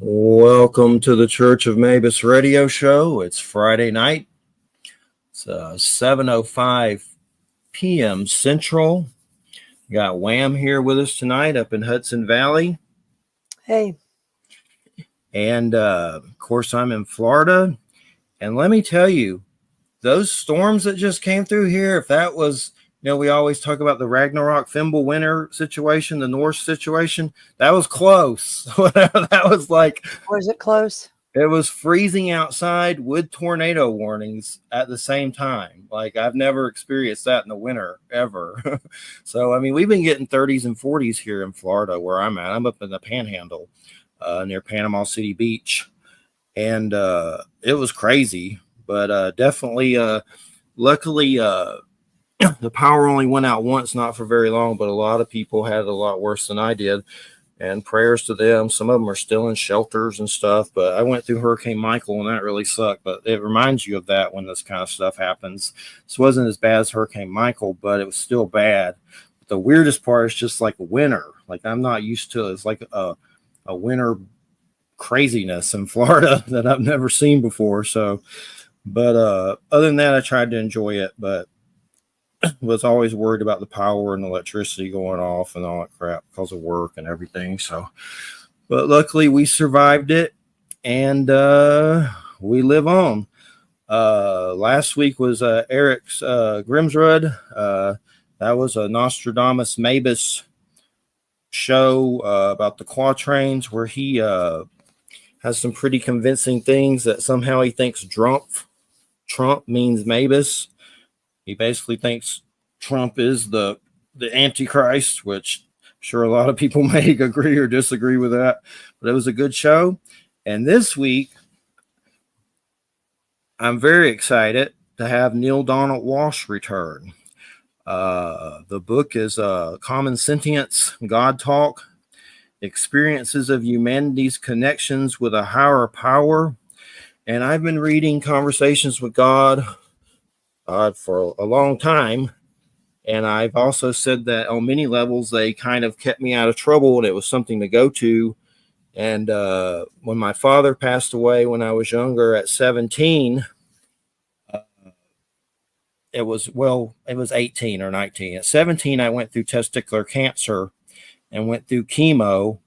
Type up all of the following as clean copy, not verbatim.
Welcome to the Church of Mabus radio show. It's Friday night. It's 7:05 p.m. Central. We got Wham here with us tonight up in Hudson Valley. Hey. And, of course, I'm in Florida. And let me tell you, those storms that just came through here, if that was, we always talk about the Ragnarok Thimble winter situation, the Norse situation. That was close. That was like. Was it close? It was freezing outside with tornado warnings at the same time. Like, I've never experienced that in the winter ever. So, I mean, we've been getting 30s and 40s here in Florida where I'm at. I'm up in the Panhandle near Panama City Beach. And it was crazy. But definitely, luckily, the power only went out once, not for very long. But a lot of people had it a lot worse than I did. And prayers to them. Some of them are still in shelters and stuff. But I went through Hurricane Michael, and that really sucked. But it reminds you of that when this kind of stuff happens. This wasn't as bad as Hurricane Michael, but it was still bad. But the weirdest part is just like winter. Like, I'm not used to it. It's like a winter craziness in Florida that I've never seen before. So, but other than that, I tried to enjoy it. But was always worried about the power and electricity going off and all that crap because of work and everything. So, but luckily we survived it, and we live on. Last week was Eric's Grimsrud. That was a Nostradamus Mabus show about the quatrains, where he has some pretty convincing things that somehow he thinks Trump means Mabus. He basically thinks Trump is the Antichrist, which I'm sure a lot of people may agree or disagree with that. But it was a good show. And this week, I'm very excited to have Neale Donald Walsch return. The book is Common Sentience, GodTalk, Experiences of Humanity's Connections with a Higher Power. And I've been reading Conversations with God for a long time, and I've also said that on many levels they kind of kept me out of trouble, and it was something to go to. And when my father passed away when I was younger at 17, it was 18 or 19. At 17, I went through testicular cancer and went through chemo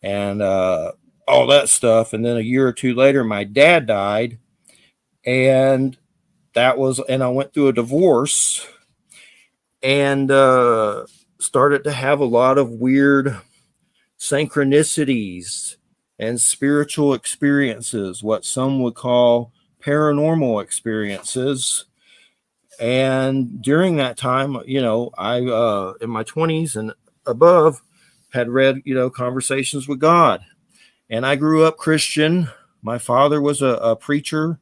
and all that stuff. And then a year or two later, my dad died, and I went through a divorce and started to have a lot of weird synchronicities and spiritual experiences, what some would call paranormal experiences. And during that time, I in my 20s and above had read, Conversations with God. And I grew up Christian. My father was a preacher.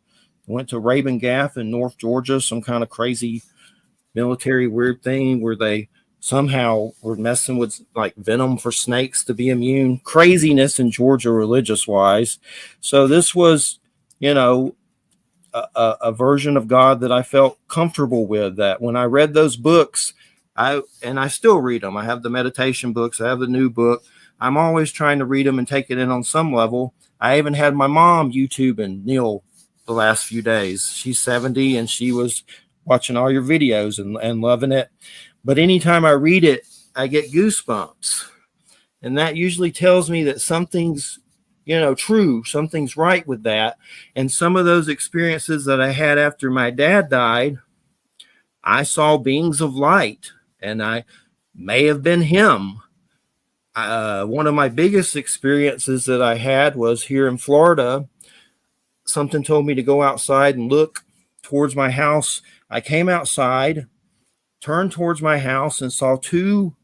Went to Rabun Gap in North Georgia, some kind of crazy military weird thing where they somehow were messing with like venom for snakes to be immune. Craziness in Georgia religious wise. So this was, a version of God that I felt comfortable with, that when I read those books, I still read them. I have the meditation books. I have the new book. I'm always trying to read them and take it in on some level. I even had my mom YouTube and Neil the last few days. She's 70 and she was watching all your videos and loving it. But anytime I read it, I get goosebumps. And that usually tells me that something's, true, something's right with that. And some of those experiences that I had after my dad died, I saw beings of light, and I may have been him. One of my biggest experiences that I had was here in Florida. Something told me to go outside and look towards my house. I came outside, turned towards my house, and saw two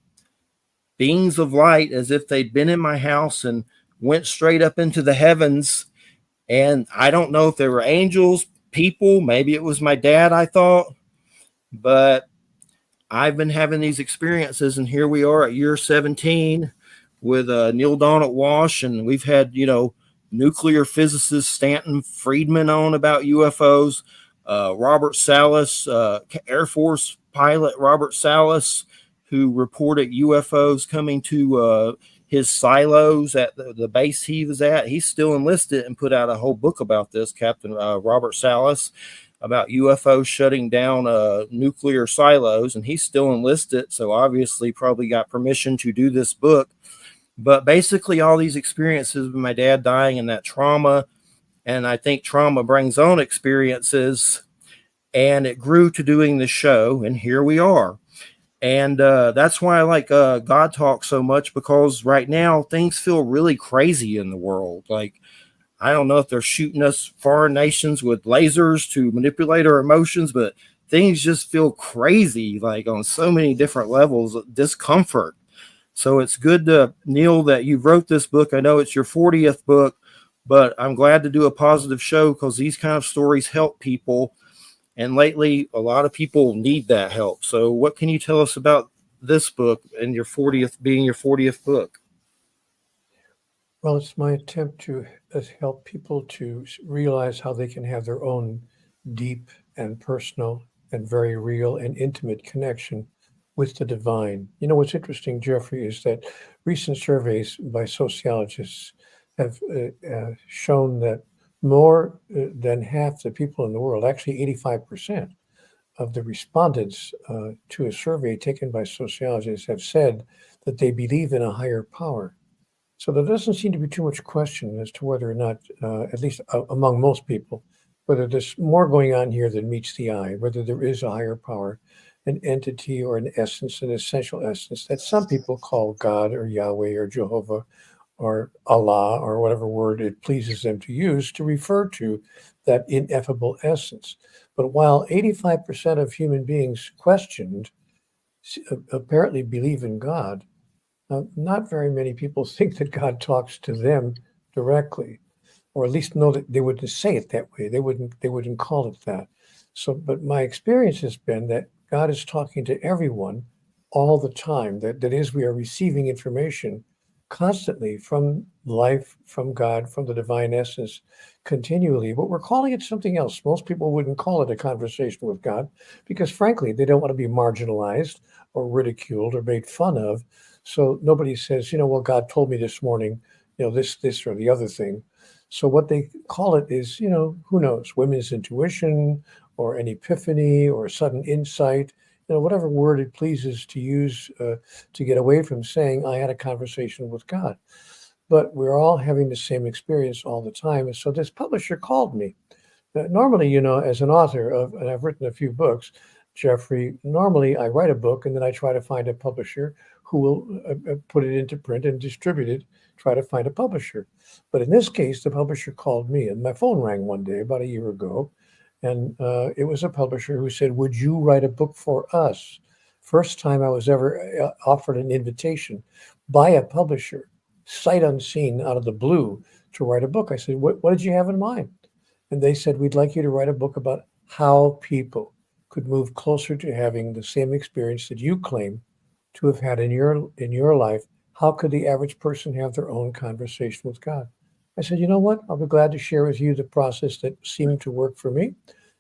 beings of light as if they'd been in my house and went straight up into the heavens. And I don't know if they were angels, people, maybe it was my dad, I thought. But I've been having these experiences, and here we are at year 17 with Neale Donald Walsch, and we've had, nuclear physicist Stanton Friedman on about UFOs, Robert Salas, Air Force pilot Robert Salas, who reported UFOs coming to his silos at the base he was at. He's still enlisted and put out a whole book about this, Captain Robert Salas, about UFOs shutting down nuclear silos, and he's still enlisted, so obviously probably got permission to do this book. But basically all these experiences with my dad dying and that trauma, and I think trauma brings on experiences, and it grew to doing the show, and here we are. And that's why I like God Talk so much, because right now things feel really crazy in the world. Like, I don't know if they're shooting us, foreign nations, with lasers to manipulate our emotions, but things just feel crazy, like on so many different levels of discomfort. So it's good to, Neil, that you wrote this book. I know it's your 40th book, but I'm glad to do a positive show because these kind of stories help people. And lately, a lot of people need that help. So what can you tell us about this book and your 40th, being your 40th book? Well, it's my attempt to help people to realize how they can have their own deep and personal and very real and intimate connection with the divine. You know, what's interesting, Jeffrey, is that recent surveys by sociologists have shown that more than half the people in the world, actually 85% of the respondents to a survey taken by sociologists, have said that they believe in a higher power. So there doesn't seem to be too much question as to whether or not, at least among most people, whether there's more going on here than meets the eye, whether there is a higher power, an entity or an essence, an essential essence that some people call God or Yahweh or Jehovah or Allah or whatever word it pleases them to use to refer to that ineffable essence. But while 85% of human beings questioned apparently believe in God, not very many people think that God talks to them directly, or at least know that they wouldn't say it that way. They wouldn't call it that. So, but my experience has been that God is talking to everyone all the time. That is, we are receiving information constantly from life, from God, from the divine essence, continually. But we're calling it something else. Most people wouldn't call it a conversation with God because, frankly, they don't want to be marginalized or ridiculed or made fun of. So nobody says, well, God told me this morning, this or the other thing. So what they call it is, who knows, women's intuition or an epiphany or a sudden insight, whatever word it pleases to use to get away from saying I had a conversation with God. But we're all having the same experience all the time. And so this publisher called me. Normally, as an author and I've written a few books, Jeffrey, normally I write a book and then I try to find a publisher who will put it into print and distribute it, try to find a publisher. But in this case, the publisher called me and my phone rang one day about a year ago. And it was a publisher who said, would you write a book for us? First time I was ever offered an invitation by a publisher, sight unseen, out of the blue, to write a book. I said, what did you have in mind? And they said, we'd like you to write a book about how people could move closer to having the same experience that you claim to have had in your life. How could the average person have their own conversation with God? I said, you know what? I'll be glad to share with you the process that seemed to work for me.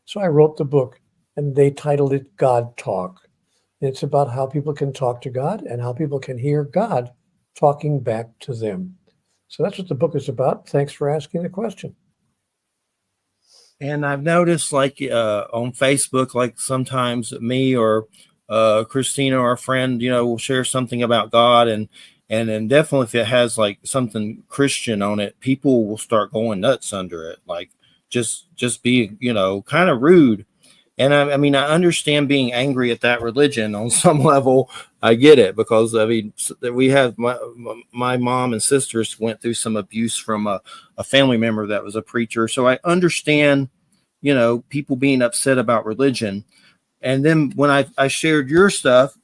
So I wrote the book, and they titled it God Talk. And it's about how people can talk to God and how people can hear God talking back to them. So that's what the book is about. Thanks for asking the question. And I've noticed, like on Facebook, like sometimes me or Christina, our friend, will share something about God, and then definitely if it has like something Christian on it, people will start going nuts under it, like just being kind of rude. And I mean, I understand being angry at that religion on some level. I get it, because I mean, we have my mom and sisters went through some abuse from a family member that was a preacher. So I understand, people being upset about religion. And then when I shared your stuff,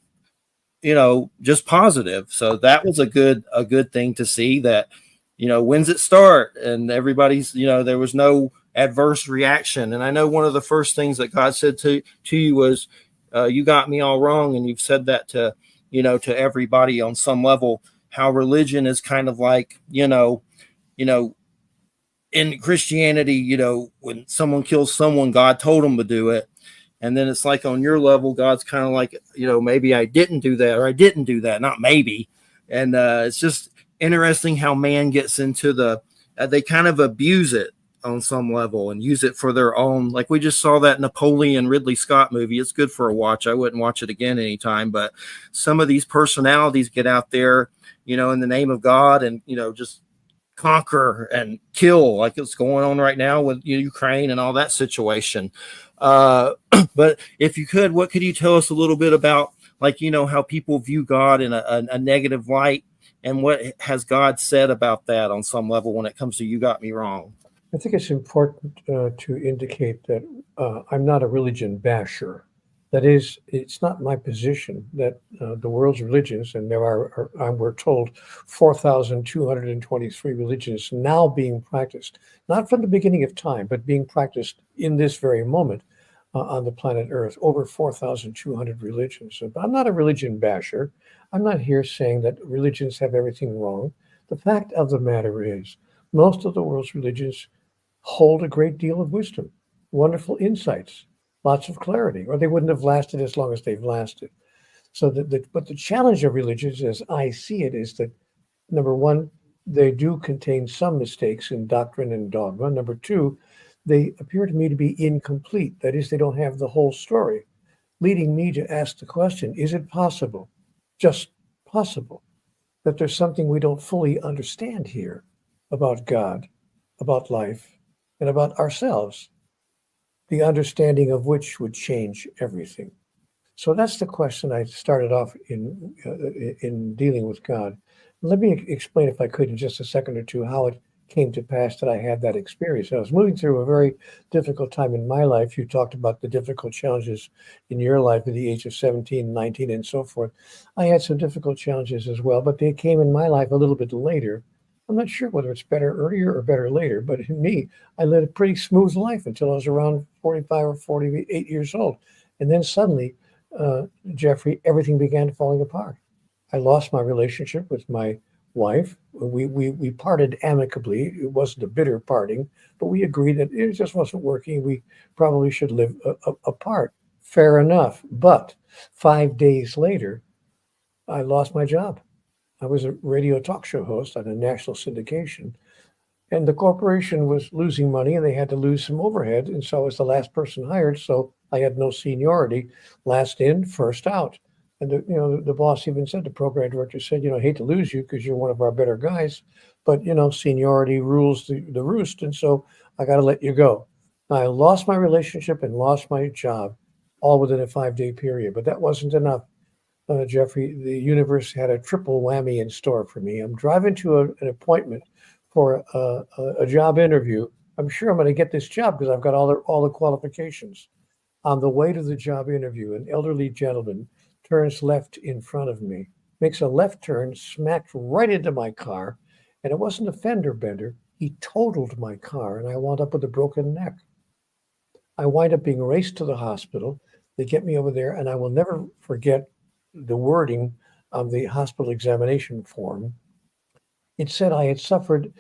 just positive. So that was a good thing to see that, when's it start? And everybody's, there was no adverse reaction. And I know one of the first things that God said to you was, you got me all wrong. And you've said that to everybody on some level, how religion is kind of like, in Christianity, when someone kills someone, God told them to do it. And then it's like on your level, God's kind of like, maybe I didn't do that, or I didn't do that, not maybe. And it's just interesting how man gets into they kind of abuse it on some level and use it for their own. Like we just saw that Napoleon Ridley Scott movie. It's good for a watch. I wouldn't watch it again anytime, but some of these personalities get out there, in the name of God and, just conquer and kill, like it's going on right now with Ukraine and all that situation. But if you could, what could you tell us a little bit about, like, how people view God in a negative light, and what has God said about that on some level when it comes to You Got Me Wrong? I think it's important to indicate that I'm not a religion basher. That is, it's not my position that the world's religions, and there are we're told, 4,223 religions now being practiced, not from the beginning of time, but being practiced in this very moment on the planet Earth, over 4,200 religions. So I'm not a religion basher. I'm not here saying that religions have everything wrong. The fact of the matter is, most of the world's religions hold a great deal of wisdom, wonderful insights, lots of clarity, or they wouldn't have lasted as long as they've lasted. So but the challenge of religions, as I see it, is that, number one, they do contain some mistakes in doctrine and dogma. Number two, they appear to me to be incomplete. That is, they don't have the whole story, leading me to ask the question, is it possible, just possible, that there's something we don't fully understand here about God, about life, and about ourselves, the understanding of which would change everything? So that's the question I started off in dealing with God. Let me explain, if I could, in just a second or two, how it came to pass that I had that experience. I was moving through a very difficult time in my life. You talked about the difficult challenges in your life at the age of 17, 19, and so forth. I had some difficult challenges as well, but they came in my life a little bit later. I'm not sure whether it's better earlier or better later, but in me, I led a pretty smooth life until I was around 45 or 48 years old. And then suddenly, Jeffrey, everything began falling apart. I lost my relationship with my wife. We parted amicably. It wasn't a bitter parting, but we agreed that it just wasn't working. We probably should live apart. Fair enough. But 5 days later, I lost my job. I was a radio talk show host on a national syndication, and the corporation was losing money and they had to lose some overhead. And so I was the last person hired. So I had no seniority, last in, first out. And the boss even said, the program director said, I hate to lose you because you're one of our better guys, but seniority rules the roost. And so I got to let you go. I lost my relationship and lost my job all within a 5-day period, but that wasn't enough. Jeffrey, the universe had a triple whammy in store for me. I'm driving to an appointment for a job interview. I'm sure I'm going to get this job because I've got all the qualifications. On the way to the job interview, an elderly gentleman turns left in front of me, makes a left turn, smacked right into my car, and it wasn't a fender bender. He totaled my car, and I wound up with a broken neck. I wind up being raced to the hospital. They get me over there, and I will never forget the wording of the hospital examination form. It said I had suffered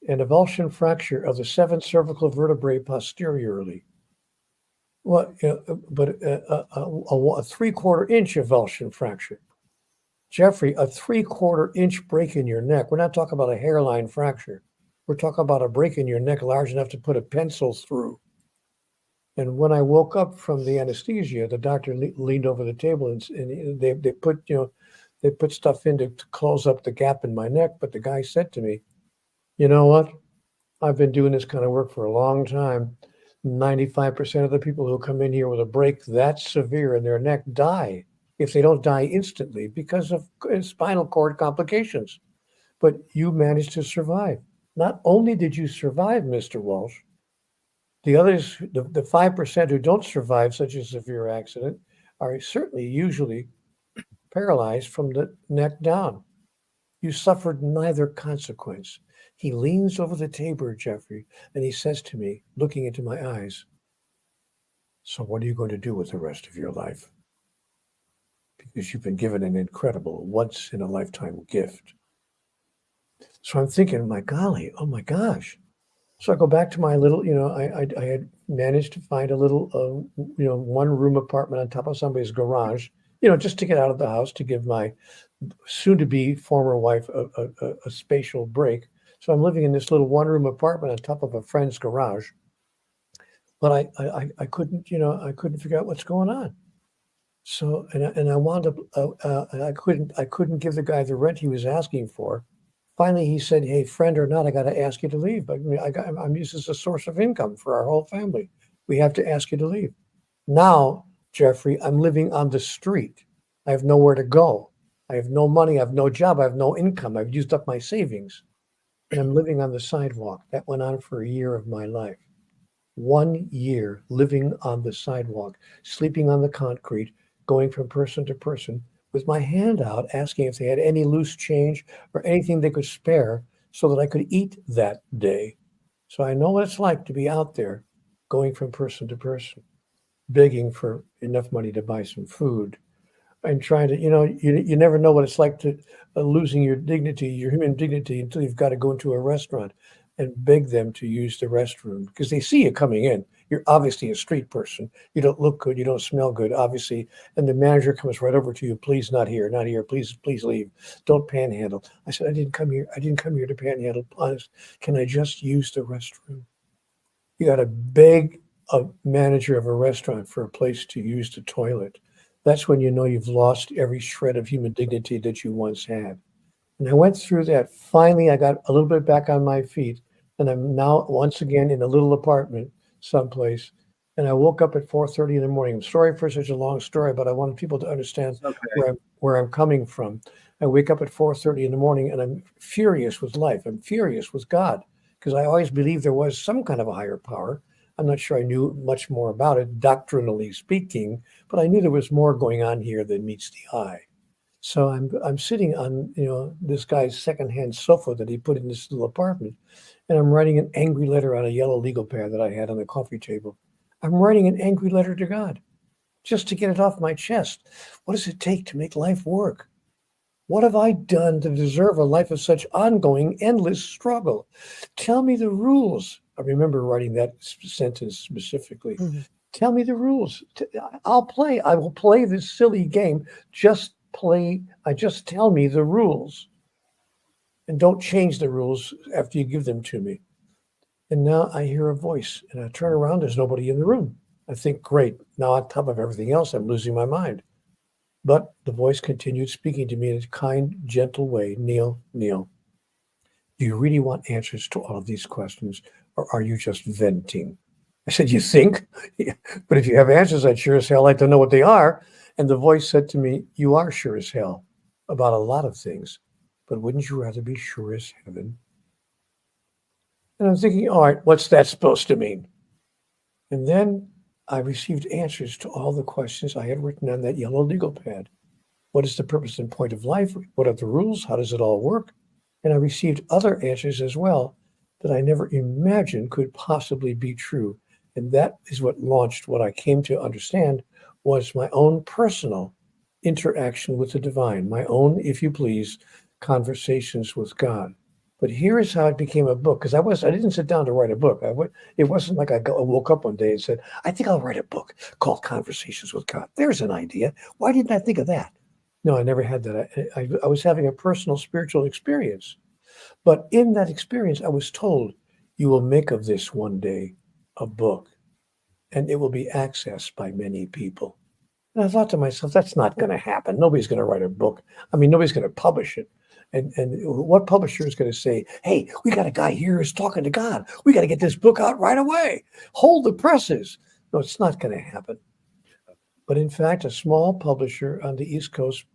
an avulsion fracture of the 7th cervical vertebrae posteriorly. Well, but a 3/4 inch avulsion fracture. Jeffrey, a 3/4 inch break in your neck. We're not talking about a hairline fracture. We're talking about a break in your neck large enough to put a pencil through. And when I woke up from the anesthesia, the doctor leaned over the table and they put stuff in to close up the gap in my neck. But the guy said to me, you know what? I've been doing this kind of work for a long time. 95% of the people who come in here with a break that severe in their neck die, if they don't die instantly, because of spinal cord complications. But you managed to survive. Not only did you survive, Mr. Walsch, the others, the 5% who don't survive such a severe accident, are certainly usually paralyzed from the neck down. You suffered neither consequence. He leans over the table, Jeffrey, and he says to me, looking into my eyes, so what are you going to do with the rest of your life? Because you've been given an incredible once-in-a-lifetime gift. So I'm thinking, my golly, oh my gosh. So I go back to my little, I had managed to find a little, one-room apartment on top of somebody's garage just to get out of the house, to give my soon-to-be former wife a spatial break. So I'm living in this little one-room apartment on top of a friend's garage. But I couldn't, I couldn't figure out what's going on. So and I wound up and I couldn't give the guy the rent he was asking for. Finally, he said, "Hey, friend or not, I got to ask you to leave. But I'm used as a source of income for our whole family. We have to ask you to leave." Now, Jeffrey, I'm living on the street. I have nowhere to go. I have no money. I have no job. I have no income. I've used up my savings, and I'm living on the sidewalk. That went on for a year of my life. 1 year living on the sidewalk, sleeping on the concrete, going from person to person with my hand out, asking if they had any loose change or anything they could spare so that I could eat that day. So I know what it's like to be out there going from person to person, begging for enough money to buy some food, and trying to, you never know what it's like to losing your dignity, your human dignity, until you've got to go into a restaurant and beg them to use the restroom because they see you coming in. You're obviously a street person. You don't look good. You don't smell good, obviously. And the manager comes right over to you. "Please, not here, not here. Please, please leave. Don't panhandle." I said, "I didn't come here. I didn't come here to panhandle. Honest, can I just use the restroom?" You got to beg a manager of a restaurant for a place to use the toilet. That's when you know you've lost every shred of human dignity that you once had. And I went through that. Finally, I got a little bit back on my feet, and I'm now once again in a little apartment someplace. And I woke up at 4:30 in the morning. I'm sorry for such a long story, but I wanted people to understand Okay. where I'm coming from. I wake up at 4:30 in the morning, and I'm furious with life. I'm furious with God because I always believed there was some kind of a higher power. I'm not sure I knew much more about it, doctrinally speaking, but I knew there was more going on here than meets the eye. So I'm sitting on this guy's secondhand sofa that he put in this little apartment, and I'm writing an angry letter on a yellow legal pad that I had on the coffee table. I'm writing an angry letter to God just to get it off my chest. What does it take to make life work? What have I done to deserve a life of such ongoing, endless struggle? Tell me the rules. I remember writing that sentence specifically. Mhm. Tell me the rules. I'll play. I will play this silly game. Just play. Just tell me the rules. And don't change the rules after you give them to me. And now I hear a voice, and I turn around. There's nobody in the room. I think, great. Now, on top of everything else, I'm losing my mind. But the voice continued speaking to me in a kind, gentle way. "Neale, Neale, do you really want answers to all of these questions, or are you just venting?" I said, "You think? Yeah. But if you have answers, I'd sure as hell like to know what they are." And the voice said to me, "You are sure as hell about a lot of things, but wouldn't you rather be sure as heaven?" And I'm thinking, all right, what's that supposed to mean? And then I received answers to all the questions I had written on that yellow legal pad. What is the purpose and point of life? What are the rules? How does it all work? And I received other answers as well that I never imagined could possibly be true. And that is what launched what I came to understand was my own personal interaction with the divine, my own, if you please, conversations with God. But here is how it became a book, because I didn't sit down to write a book. It wasn't like I woke up one day and said, "I think I'll write a book called Conversations with God." There's an idea. Why didn't I think of that? No, I never had that. I was having a personal spiritual experience. But in that experience, I was told, "You will make of this one day a book, and it will be accessed by many people." And I thought to myself, that's not going to happen. Nobody's going to write a book. I mean, nobody's going to publish it. And what publisher is going to say, "Hey, we got a guy here who's talking to God. We got to get this book out right away. Hold the presses." No, it's not going to happen. But in fact, a small publisher on the East Coast,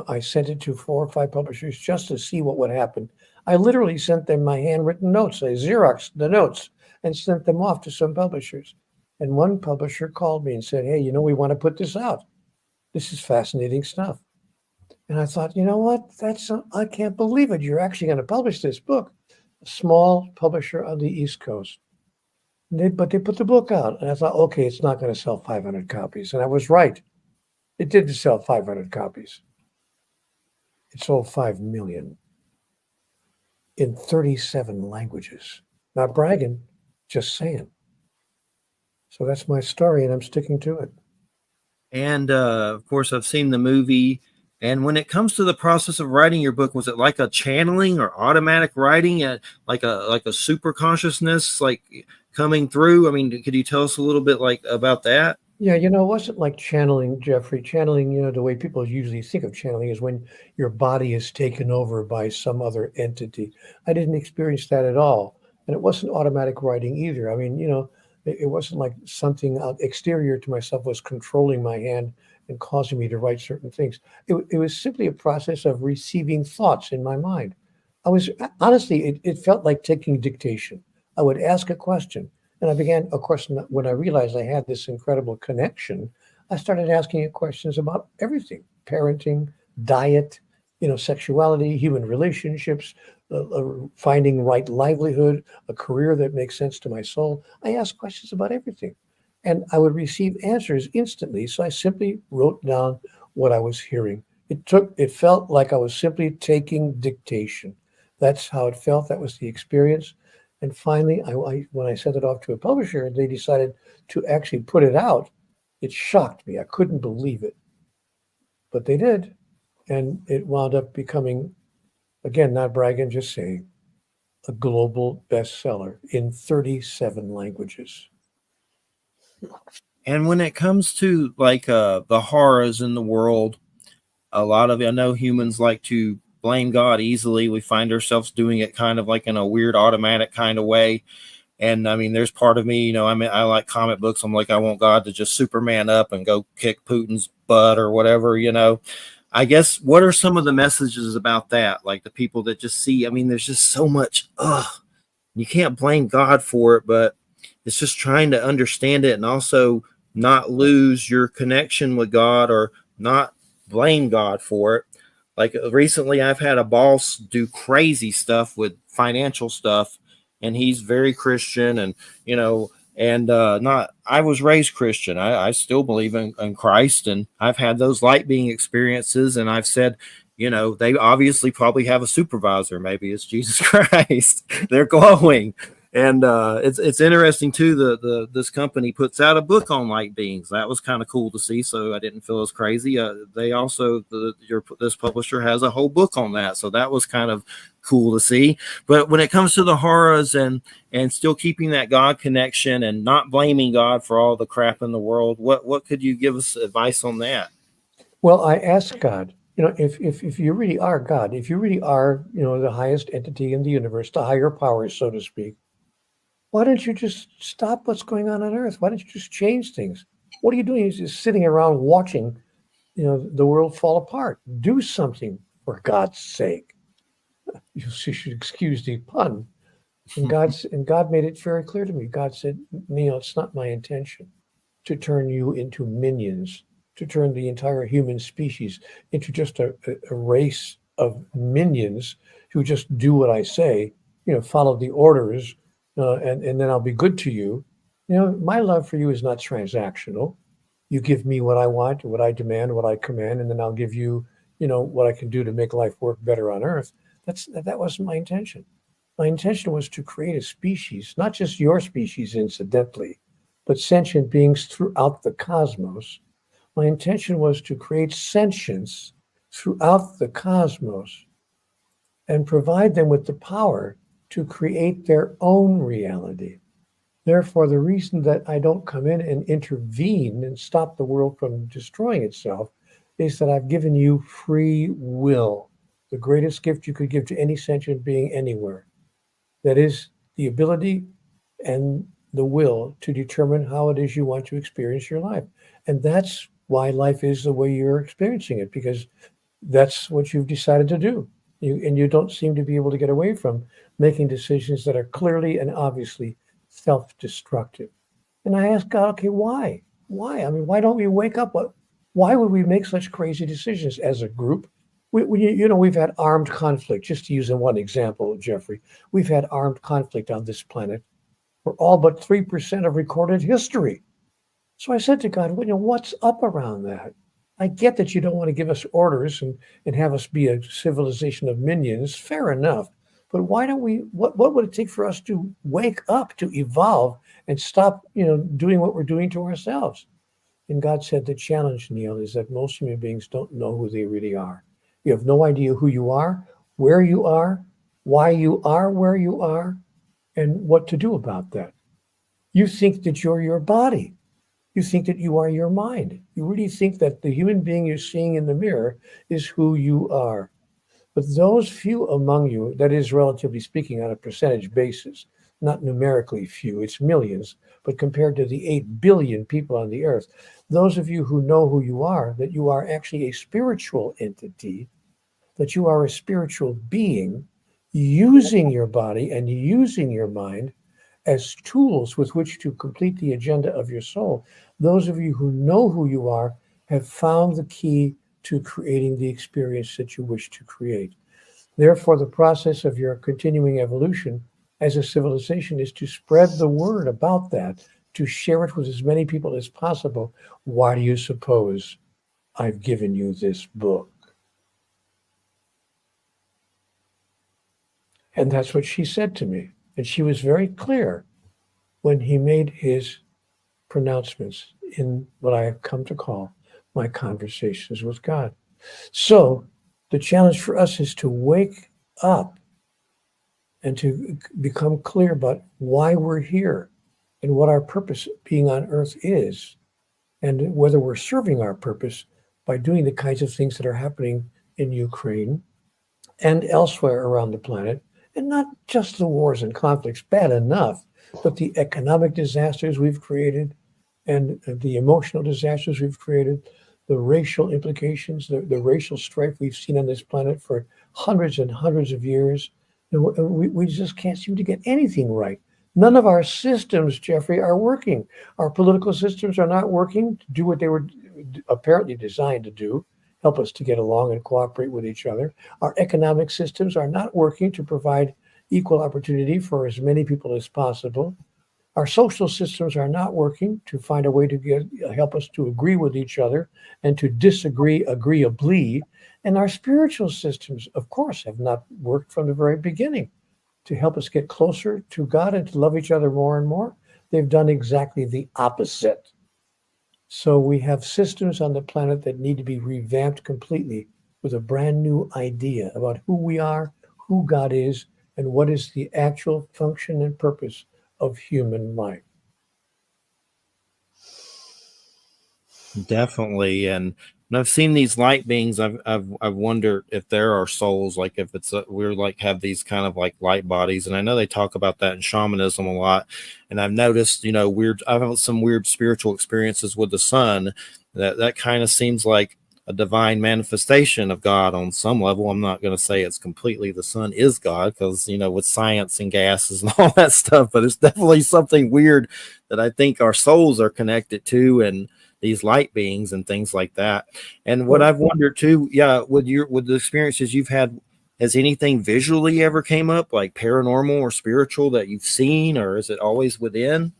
I sent it to 4 or 5 publishers just to see what would happen. I literally sent them my handwritten notes. I Xeroxed the notes and sent them off to some publishers. And one publisher called me and said, "Hey, we want to put this out. This is fascinating stuff." And I thought, you know what? I can't believe it. You're actually going to publish this book. A small publisher on the East Coast. But they put the book out. And I thought, okay, it's not going to sell 500 copies. And I was right. It didn't sell 500 copies. It sold 5 million in 37 languages. Not bragging, just saying. So that's my story, and I'm sticking to it. And of course, I've seen the movie. And when it comes to the process of writing your book, was it like a channeling or automatic writing, like a super consciousness, like coming through? I mean, could you tell us a little bit like about that? Yeah, it wasn't like channeling, Jeffrey. Channeling, the way people usually think of channeling is when your body is taken over by some other entity. I didn't experience that at all. And it wasn't automatic writing either. I mean, it wasn't like something out exterior to myself was controlling my hand and causing me to write certain things. It was simply a process of receiving thoughts in my mind. I was honestly, it felt like taking dictation. I would ask a question. And I began, of course, when I realized I had this incredible connection, I started asking it questions about everything: parenting, diet, sexuality, human relationships, finding right livelihood, a career that makes sense to my soul. I asked questions about everything. And I would receive answers instantly. So I simply wrote down what I was hearing. It felt like I was simply taking dictation. That's how it felt. That was the experience. And finally, when I sent it off to a publisher and they decided to actually put it out, it shocked me. I couldn't believe it. But they did. And it wound up becoming, again, not bragging, just saying, a global bestseller in 37 languages. And when it comes to like the horrors in the world, a lot of I know humans like to blame God easily. We find ourselves doing it kind of like in a weird automatic kind of way. And I mean, there's part of me, I mean, I like comic books. I'm like, I want God to just Superman up and go kick Putin's butt or whatever. I guess what are some of the messages about that? Like the people that just see, I mean, there's just so much, you can't blame God for it, but it's just trying to understand it and also not lose your connection with God or not blame God for it. Like recently, I've had a boss do crazy stuff with financial stuff, and he's very Christian, and not. I was raised Christian. I still believe in Christ, and I've had those light being experiences, and I've said, they obviously probably have a supervisor. Maybe it's Jesus Christ. They're glowing. And it's interesting too. This company puts out a book on light beings. That was kind of cool to see. So I didn't feel as crazy. They also this publisher has a whole book on that. So that was kind of cool to see. But when it comes to the horrors and still keeping that God connection and not blaming God for all the crap in the world, what could you give us advice on that? Well, I asked God, if you really are God, if you really are, the highest entity in the universe, the higher powers, so to speak, why don't you just stop what's going on Earth? Why don't you just change things? What are you doing? You're just sitting around watching, the world fall apart. Do something, for God's sake. You should excuse the pun. And God made it very clear to me. God said, Neale, it's not my intention to turn you into minions, to turn the entire human species into just a race of minions who just do what I say, follow the orders, and then I'll be good to you. My love for you is not transactional. You give me what I want, what I demand, what I command, and then I'll give you, what I can do to make life work better on Earth. That wasn't my intention. My intention was to create a species, not just your species, incidentally, but sentient beings throughout the cosmos. My intention was to create sentience throughout the cosmos and provide them with the power to create their own reality. Therefore, the reason that I don't come in and intervene and stop the world from destroying itself is that I've given you free will, the greatest gift you could give to any sentient being anywhere. That is the ability and the will to determine how it is you want to experience your life. And that's why life is the way you're experiencing it, because that's what you've decided to do. You don't seem to be able to get away from making decisions that are clearly and obviously self-destructive. And I asked God, okay, why? Why? I mean, why don't we wake up? Why would we make such crazy decisions as a group? We've had armed conflict, just to use one example, Jeffrey. We've had armed conflict on this planet for all but 3% of recorded history. So I said to God, what's up around that? I get that you don't want to give us orders and have us be a civilization of minions. Fair enough. But why don't we, what would it take for us to wake up, to evolve and stop, doing what we're doing to ourselves? And God said the challenge, Neale, is that most human beings don't know who they really are. You have no idea who you are, where you are, why you are where you are, and what to do about that. You think that you're your body. You think that you are your mind. You really think that the human being you're seeing in the mirror is who you are. But those few among you, that is relatively speaking on a percentage basis, not numerically few, it's millions, but compared to the 8 billion people on the earth, those of you who know who you are, that you are actually a spiritual entity, that you are a spiritual being using your body and using your mind as tools with which to complete the agenda of your soul. Those of you who know who you are have found the key to creating the experience that you wish to create. Therefore, the process of your continuing evolution as a civilization is to spread the word about that, to share it with as many people as possible. Why do you suppose I've given you this book? And that's what she said to me. And she was very clear when he made his pronouncements in what I have come to call my conversations with God. So the challenge for us is to wake up and to become clear about why we're here and what our purpose being on earth is, and whether we're serving our purpose by doing the kinds of things that are happening in Ukraine and elsewhere around the planet, and not just the wars and conflicts, bad enough, but the economic disasters we've created and the emotional disasters we've created, the racial implications, the racial strife we've seen on this planet for hundreds and hundreds of years. And we just can't seem to get anything right. None of our systems, Jeffrey, are working. Our political systems are not working to do what they were apparently designed to do, help us to get along and cooperate with each other. Our economic systems are not working to provide equal opportunity for as many people as possible. Our social systems are not working to find a way to help us to agree with each other and to disagree agreeably. And our spiritual systems, of course, have not worked from the very beginning to help us get closer to God and to love each other more and more. They've done exactly the opposite. So we have systems on the planet that need to be revamped completely with a brand new idea about who we are, who God is, and what is the actual function and purpose of human life. Definitely. And when I've seen these light beings, I've wondered if there are souls, like if it's we're like have these kind of like light bodies. And I know they talk about that in shamanism a lot. And I've noticed, I've had some weird spiritual experiences with the sun. That kind of seems like a divine manifestation of God on some level. I'm not going to say it's completely the sun is God, because with science and gases and all that stuff, but it's definitely something weird that I think our souls are connected to, and these light beings and things like that. And what I've wondered too, with the experiences you've had, has anything visually ever came up, like paranormal or spiritual, that you've seen, or is it always within?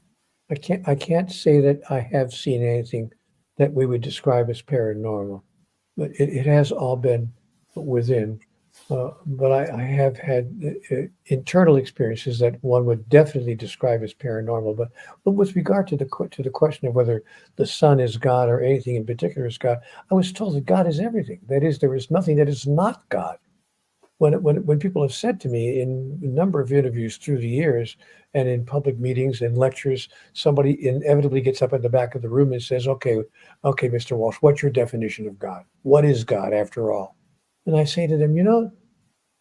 I can't say that I have seen anything that we would describe as paranormal, but it has all been within. But I have had internal experiences that one would definitely describe as paranormal. But with regard to the question of whether the sun is God or anything in particular is God, I was told that God is everything. That is, there is nothing that is not God. When people have said to me in a number of interviews through the years and in public meetings and lectures, somebody inevitably gets up at the back of the room and says, okay, Mr. Walsch, what's your definition of God? What is God after all? And I say to them,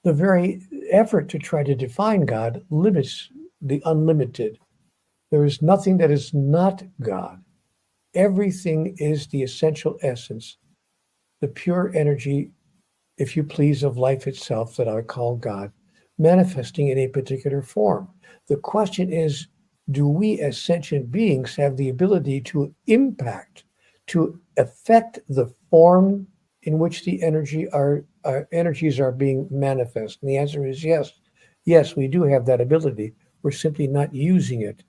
the very effort to try to define God limits the unlimited. There is nothing that is not God. Everything is the essential essence, the pure energy, if you please, of life itself that I call God, manifesting in a particular form. The question is, do we as sentient beings have the ability to impact, to affect the form in which the energies are being manifest? And the answer is yes. Yes, we do have that ability. We're simply not using it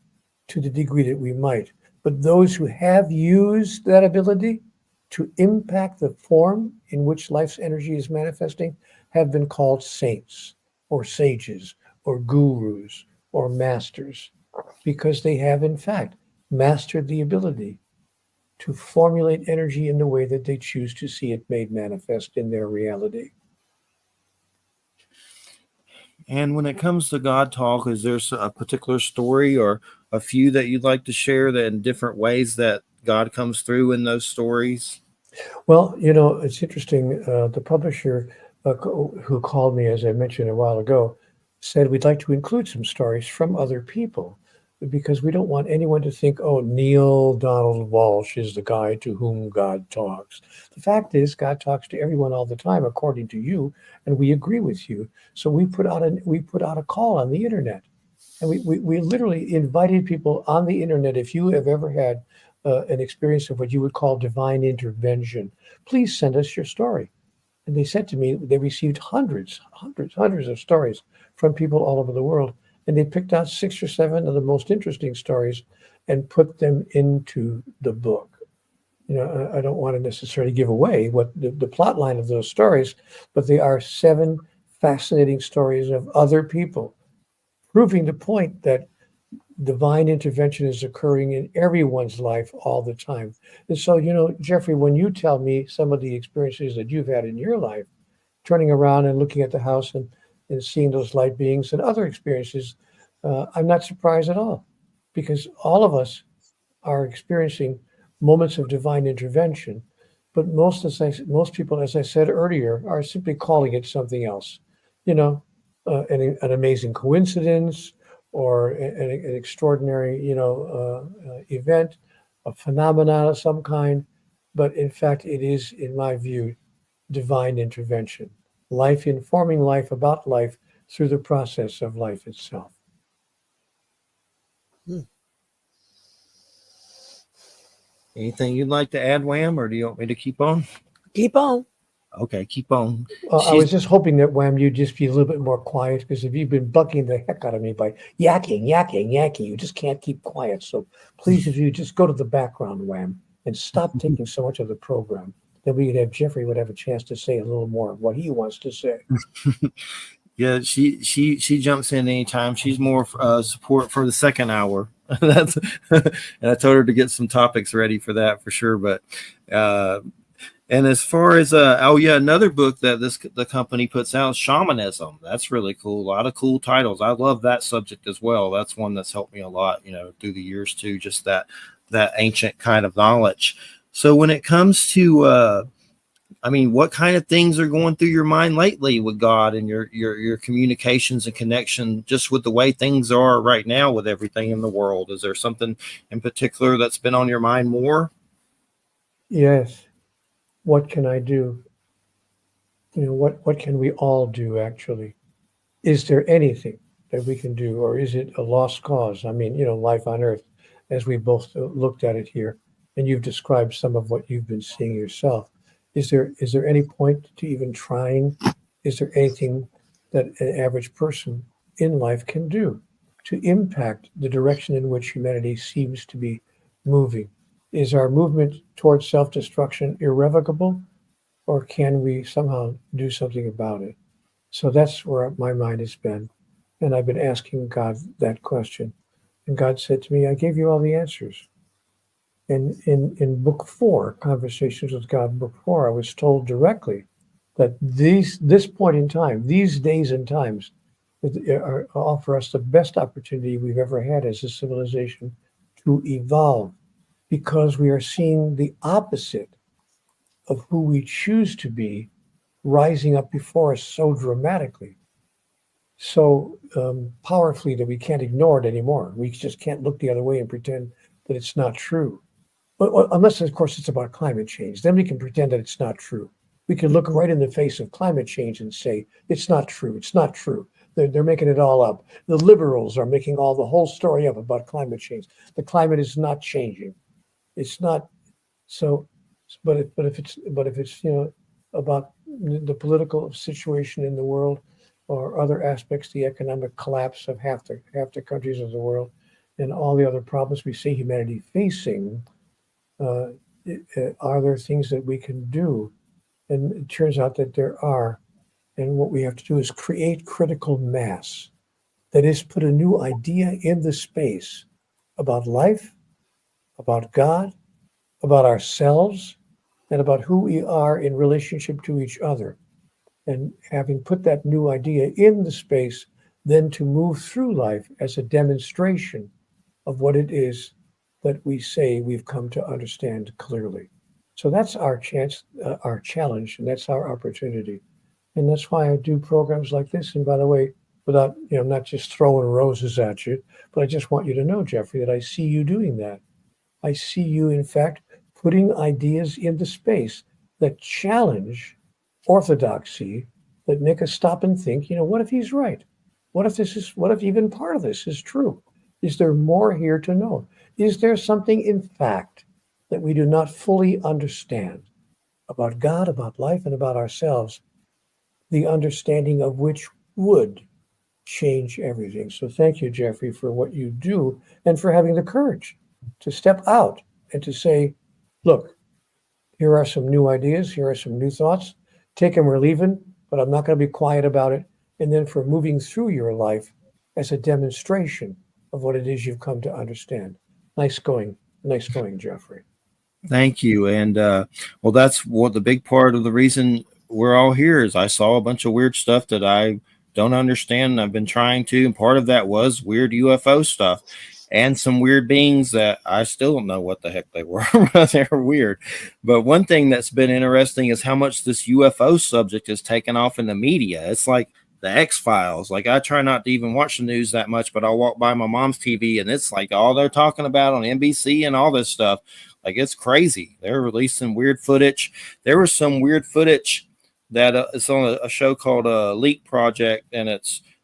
to the degree that we might. But those who have used that ability to impact the form in which life's energy is manifesting have been called saints or sages or gurus or masters, because they have in fact mastered the ability to formulate energy in the way that they choose to see it made manifest in their reality. And when it comes to God talk, is there a particular story or a few that you'd like to share that in different ways that God comes through in those stories? Well, you know, it's interesting. The publisher who called me, as I mentioned a while ago, said we'd like to include some stories from other people because we don't want anyone to think, oh, Neale Donald Walsch is the guy to whom God talks. The fact is, God talks to everyone all the time, according to you, and we agree with you. So we put out a call on the internet. And we literally invited people on the internet. If you have ever had an experience of what you would call divine intervention, please send us your story. And they said to me, they received hundreds of stories from people all over the world. And they picked out 6 or 7 of the most interesting stories and put them into the book. You know, I don't want to necessarily give away what the plot line of those stories, but they are 7 fascinating stories of other people, proving the point that divine intervention is occurring in everyone's life all the time. And so, you know, Jeffrey, when you tell me some of the experiences that you've had in your life, turning around and looking at the house and seeing those light beings and other experiences, I'm not surprised at all because all of us are experiencing moments of divine intervention. But most people, as I said earlier, are simply calling it something else. You know, an amazing coincidence or an extraordinary, event, a phenomenon of some kind. But in fact, it is, in my view, divine intervention, life informing life about life through the process of life itself. Anything you'd like to add, Wham, or do you want me to keep on? Keep on. Okay, keep on. I was just hoping that, Wham, you'd just be a little bit more quiet because if you've been bucking the heck out of me by yakking, you just can't keep quiet. So please, if you just go to the background, Wham, and stop taking so much of the program, then Jeffrey would have a chance to say a little more of what he wants to say. Yeah, she jumps in anytime. She's more support for the second hour. That's and I told her to get some topics ready for that for sure. But and as far as another book that the company puts out is Shamanism. That's really cool. A lot of cool titles. I love that subject as well. That's one that's helped me a lot, you know, through the years too. Just that ancient kind of knowledge. So when it comes to I mean, what kind of things are going through your mind lately with God and your communications and connection, just with the way things are right now with everything in the world? Is there something in particular that's been on your mind more? Yes. What can I do? You know, what can we all do actually? Is there anything that we can do, or is it a lost cause? I mean, you know, life on Earth, as we both looked at it here, and you've described some of what you've been seeing yourself. Is there any point to even trying? Is there anything that an average person in life can do to impact the direction in which humanity seems to be moving? Is our movement towards self-destruction irrevocable, or can we somehow do something about it? So that's where my mind has been. And I've been asking God that question. And God said to me, I gave you all the answers. And in book 4, Conversations with God, book 4, I was told directly that this point in time, these days and times, offer us the best opportunity we've ever had as a civilization to evolve, because we are seeing the opposite of who we choose to be rising up before us so dramatically, so powerfully that we can't ignore it anymore. We just can't look the other way and pretend that it's not true. Well, unless, of course, it's about climate change. Then we can pretend that it's not true. We can look right in the face of climate change and say, it's not true. It's not true. They're making it all up. The liberals are making the whole story up about climate change. The climate is not changing. It's not. So, but if it's about the political situation in the world, or other aspects, the economic collapse of half the countries of the world, and all the other problems we see humanity facing, are there things that we can do? And it turns out that there are. And what we have to do is create critical mass. That is, put a new idea in the space about life, about God, about ourselves and about who we are in relationship to each other. And having put that new idea in the space, then to move through life as a demonstration of what it is that we say we've come to understand clearly. So that's our chance, our challenge, and that's our opportunity. And that's why I do programs like this. And by the way, without, not just throwing roses at you, but I just want you to know, Jeffrey, that I see you doing that. I see you, in fact, putting ideas into space that challenge orthodoxy, that make us stop and think, what if he's right? What if even part of this is true? Is there more here to know? Is there something, in fact, that we do not fully understand about God, about life, and about ourselves, the understanding of which would change everything? So thank you, Jeffrey, for what you do and for having the courage to step out and to say, look, here are some new ideas, here are some new thoughts, take them or leave them, but I'm not going to be quiet about it. And then for moving through your life as a demonstration of what it is you've come to understand. Nice going, Jeffrey. Thank you. And well, that's what the big part of the reason we're all here is I saw a bunch of weird stuff that I don't understand. And I've been trying to, and part of that was weird UFO stuff and some weird beings that I still don't know what the heck they were. They're weird. But one thing that's been interesting is how much this UFO subject is taken off in the media. It's like the X-Files. Like I try not to even watch the news that much, but I'll walk by my mom's TV and it's like all they're talking about on NBC and all this stuff. Like it's crazy. They're releasing weird footage. There was some weird footage that it's on a show called Leak Project, and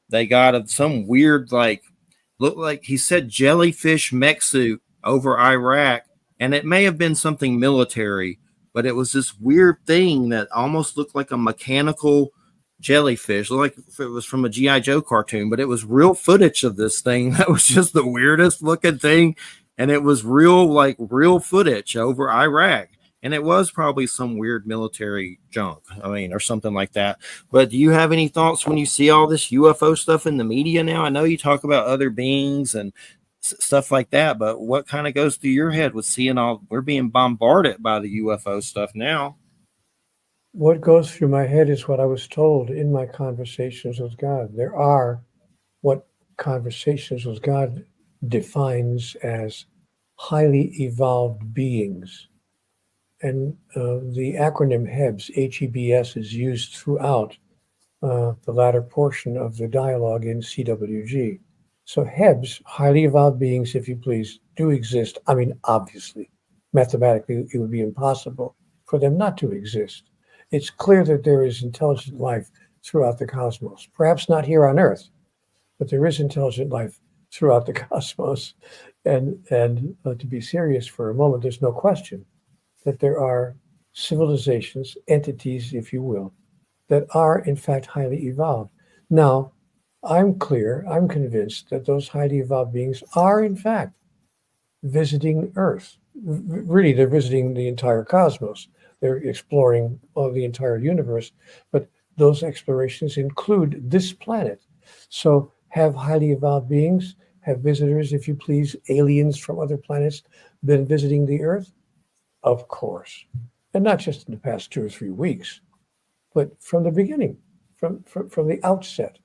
they got some weird looked like he said jellyfish mech suit over Iraq, and it may have been something military, but it was this weird thing that almost looked like a mechanical jellyfish, like if it was from a G.I. Joe cartoon, but it was real footage of this thing that was just the weirdest looking thing. And it was real footage over Iraq. And it was probably some weird military junk, or something like that. But do you have any thoughts when you see all this UFO stuff in the media now? I know you talk about other beings and stuff like that, but what kind of goes through your head with seeing we're being bombarded by the UFO stuff now? What goes through my head is what I was told in my conversations with God. There are what conversations with God defines as highly evolved beings. And the acronym HEBS, HEBS, is used throughout the latter portion of the dialogue in CWG. So HEBS, highly evolved beings, if you please, do exist. Obviously, mathematically, it would be impossible for them not to exist. It's clear that there is intelligent life throughout the cosmos. Perhaps not here on Earth, but there is intelligent life throughout the cosmos. And to be serious for a moment, there's no question that there are civilizations, entities, if you will, that are in fact highly evolved. Now, I'm convinced that those highly evolved beings are in fact visiting Earth. Really, they're visiting the entire cosmos. They're exploring the entire universe, but those explorations include this planet. So have highly evolved beings, have visitors, if you please, aliens from other planets been visiting the Earth? Of course. And not just in the past 2 or 3 weeks, but from the beginning, from the outset.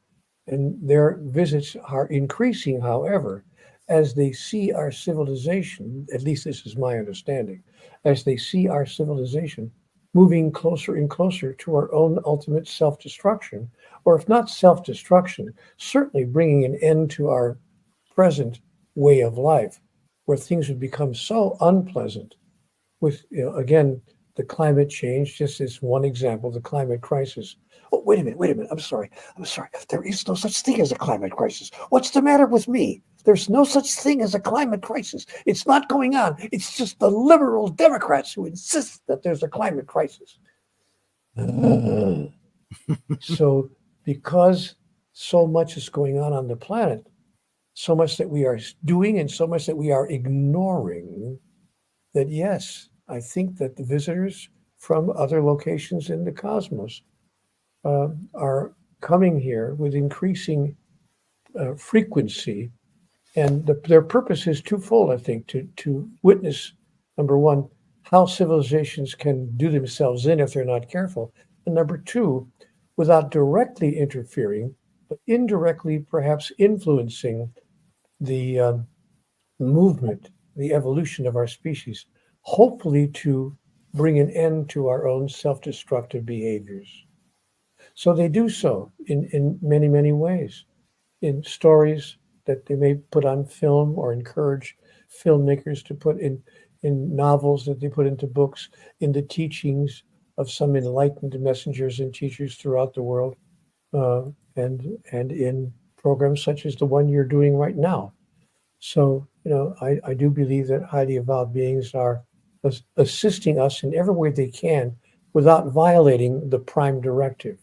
And their visits are increasing, however, as they see our civilization, at least this is my understanding, as they see our civilization moving closer and closer to our own ultimate self-destruction, or if not self-destruction, certainly bringing an end to our present way of life, where things would become so unpleasant with, again, the climate change, just as one example, the climate crisis. Oh, wait a minute. I'm sorry. There is no such thing as a climate crisis. What's the matter with me? There's no such thing as a climate crisis. It's not going on. It's just the liberal Democrats who insist that there's a climate crisis. So because so much is going on the planet, so much that we are doing and so much that we are ignoring, that yes, I think that the visitors from other locations in the cosmos are coming here with increasing frequency. And their purpose is twofold, I think, to witness, number one, how civilizations can do themselves in if they're not careful. And number two, without directly interfering, but indirectly perhaps influencing the movement, the evolution of our species, hopefully to bring an end to our own self-destructive behaviors. So they do so in many, many ways, in stories that they may put on film or encourage filmmakers to put in novels that they put into books, in the teachings of some enlightened messengers and teachers throughout the world, uh, and in programs such as the one you're doing right now. So, I do believe that highly evolved beings are assisting us in every way they can without violating the prime directive.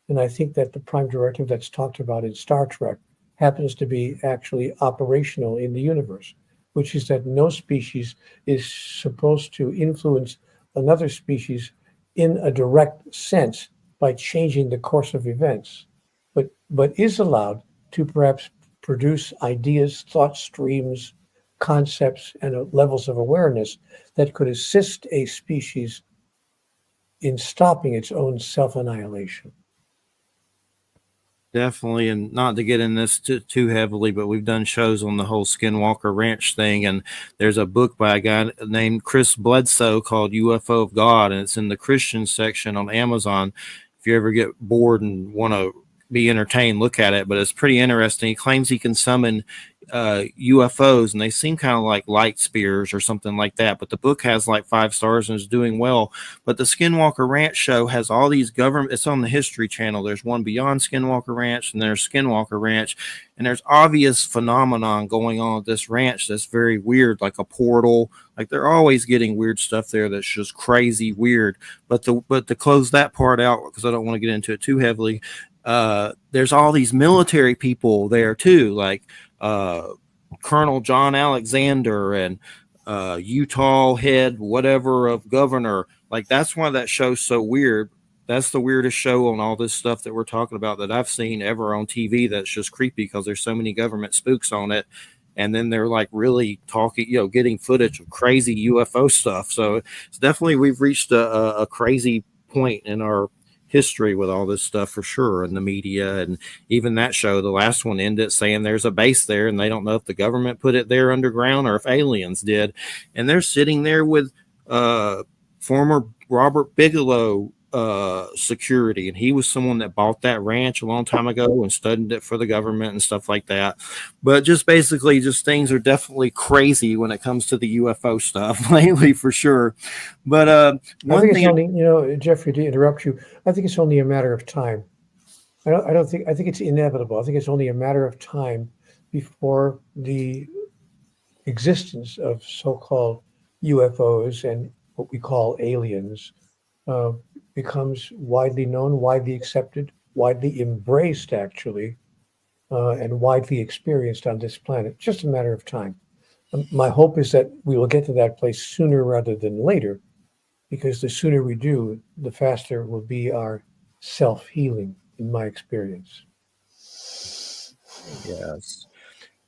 And I think that the prime directive that's talked about in Star Trek happens to be actually operational in the universe, which is that no species is supposed to influence another species in a direct sense by changing the course of events, but is allowed to perhaps produce ideas, thought streams, concepts, and levels of awareness that could assist a species in stopping its own self annihilation. Definitely, and not to get in this too heavily, but we've done shows on the whole Skinwalker Ranch thing, and there's a book by a guy named Chris Bledsoe called UFO of God, and it's in the Christian section on Amazon. If you ever get bored and want to be entertained, look at it, but it's pretty interesting. He claims he can summon UFOs, and they seem kind of like light spears or something like that, but the book has like 5 stars and is doing well. But the Skinwalker Ranch show has all these government, it's on the History Channel. There's one beyond Skinwalker Ranch, and there's Skinwalker Ranch, and there's obvious phenomenon going on at this ranch that's very weird, like a portal. Like they're always getting weird stuff there that's just crazy weird. But to close that part out, because I don't want to get into it too heavily, there's all these military people there too, like Colonel John Alexander and Utah head whatever of governor. Like that's why that show's so weird. That's the weirdest show on all this stuff that we're talking about that I've seen ever on TV. That's just creepy because there's so many government spooks on it, and then they're like really talking, getting footage of crazy UFO stuff. So it's definitely, we've reached a crazy point in our history with all this stuff for sure, and the media. And even that show, the last one, ended saying there's a base there and they don't know if the government put it there underground or if aliens did. And they're sitting there with former Robert Bigelow security, and he was someone that bought that ranch a long time ago and studied it for the government and stuff like that. But just basically, just things are definitely crazy when it comes to the UFO stuff lately, for sure. But I think it's only, Jeffrey, to interrupt you, I think it's only a matter of time. I think it's inevitable. I think it's only a matter of time before the existence of so-called UFOs and what we call aliens becomes widely known, widely accepted, widely embraced, actually, and widely experienced on this planet. Just a matter of time. My hope is that we will get to that place sooner rather than later, because the sooner we do, the faster will be our self-healing, in my experience. Yes.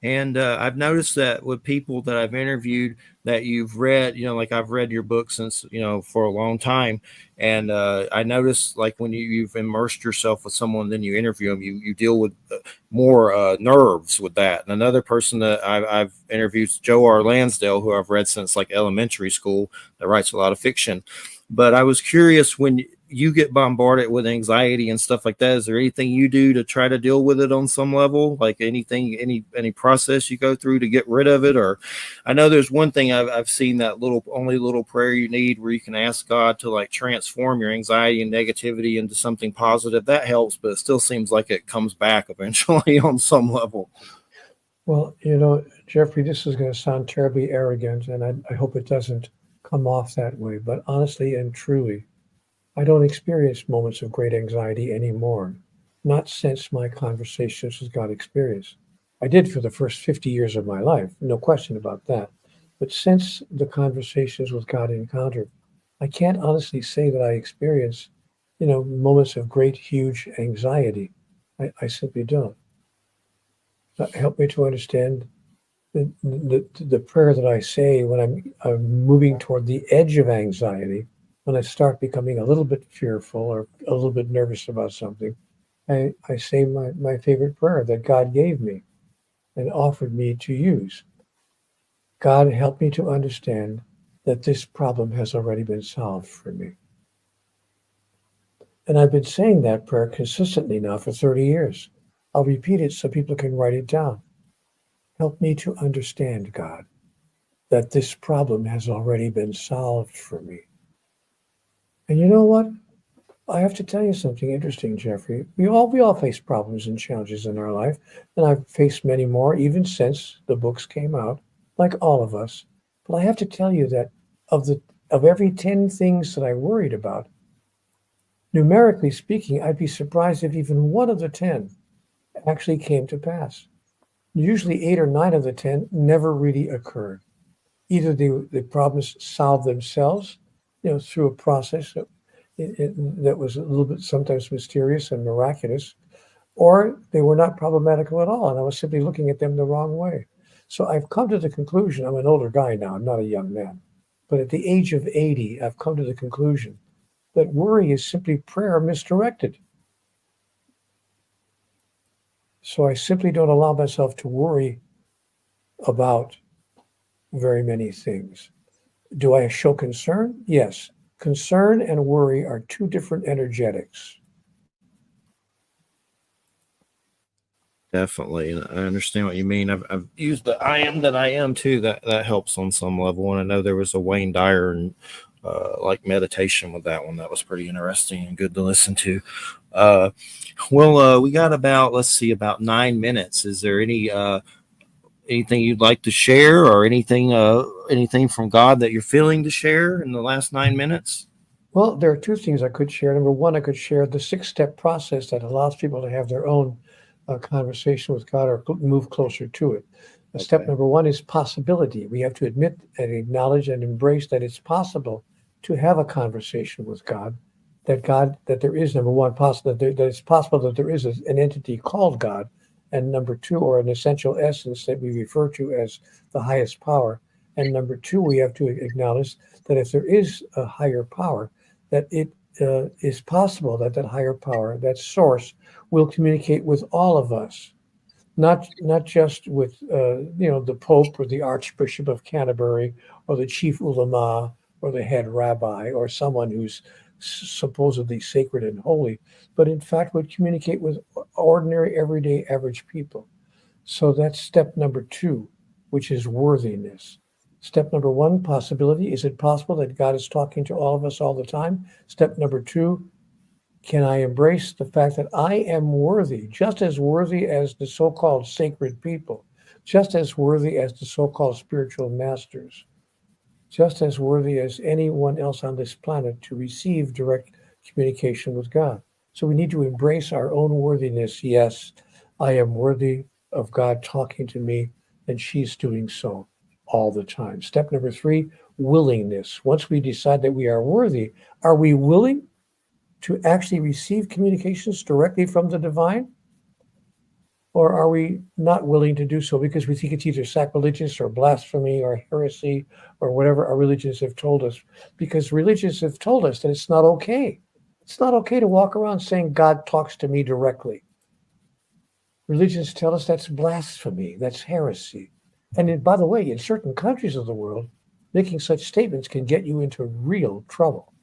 And I've noticed that with people that I've interviewed that you've read, like I've read your book since, for a long time. And I noticed, like, when you've immersed yourself with someone, then you interview them, you deal with more nerves with that. And another person that I've interviewed is Joe R. Lansdale, who I've read since like elementary school, that writes a lot of fiction. But I was curious, when you get bombarded with anxiety and stuff like that, is there anything you do to try to deal with it on some level? Like anything, any process you go through to get rid of it? Or I know there's one thing I've seen, that only little prayer you need, where you can ask God to like transform your anxiety and negativity into something positive. That helps, but it still seems like it comes back eventually on some level. Well, Jeffrey, this is going to sound terribly arrogant, and I hope it doesn't come off that way. But honestly and truly, I don't experience moments of great anxiety anymore, not since my conversations with God experience. I did for the first 50 years of my life, no question about that. But since the conversations with God encounter, I can't honestly say that I experience, moments of great, huge anxiety. I simply don't. Help me to understand the prayer that I say when I'm moving toward the edge of anxiety, when I start becoming a little bit fearful or a little bit nervous about something, I say my favorite prayer that God gave me and offered me to use. God, help me to understand that this problem has already been solved for me. And I've been saying that prayer consistently now for 30 years. I'll repeat it so people can write it down. Help me to understand, God, that this problem has already been solved for me. And you know what? I have to tell you something interesting, Jeffrey. We all face problems and challenges in our life, and I've faced many more even since the books came out, like all of us. But I have to tell you that of the of every 10 things that I worried about, numerically speaking, I'd be surprised if even one of the 10 actually came to pass. Usually 8 or 9 of the 10 never really occurred. Either the problems solved themselves, through a process that was a little bit sometimes mysterious and miraculous, or they were not problematical at all, and I was simply looking at them the wrong way. So I've come to the conclusion, I'm an older guy now, I'm not a young man, but at the age of 80, I've come to the conclusion that worry is simply prayer misdirected. So I simply don't allow myself to worry about very many things. Do I show concern? Yes. Concern and worry are two different energetics. Definitely. And I understand what you mean. I've used the I am that I am too. That helps on some level. And I know there was a Wayne Dyer and like meditation with that one. That was pretty interesting and good to listen to. Uh, we got about, let's see, about 9 minutes. Is there anything you'd like to share, or anything from God that you're feeling to share in the last 9 minutes? Well, there are two things I could share. Number one, I could share the 6-step process that allows people to have their own conversation with God or move closer to it. Step Okay. number one is possibility. We have to admit and acknowledge and embrace that it's possible to have a conversation with God. That there is, number one, possible that it's possible that there is an entity called God, and number two, or an essential essence that we refer to as the highest power. And number two, we have to acknowledge that if there is a higher power, that it is possible that that higher power, that source, will communicate with all of us, not just with the Pope or the Archbishop of Canterbury or the chief ulama or the head rabbi or someone who's supposedly sacred and holy, but in fact would communicate with ordinary, everyday, average people. So that's step number two, which is worthiness. Step number one, possibility. Is it possible that God is talking to all of us all the time? Step number two, can I embrace the fact that I am worthy, just as worthy as the so-called sacred people, just as worthy as the so-called spiritual masters, just as worthy as anyone else on this planet to receive direct communication with God? So we need to embrace our own worthiness. Yes, I am worthy of God talking to me, and she's doing so all the time. Step number three, willingness. Once we decide that we are worthy, are we willing to actually receive communications directly from the divine? Or are we not willing to do so because we think it's either sacrilegious or blasphemy or heresy or whatever our religions have told us? Because religions have told us that it's not okay. It's not okay to walk around saying God talks to me directly. Religions tell us that's blasphemy, that's heresy. And by the way, in certain countries of the world, making such statements can get you into real trouble,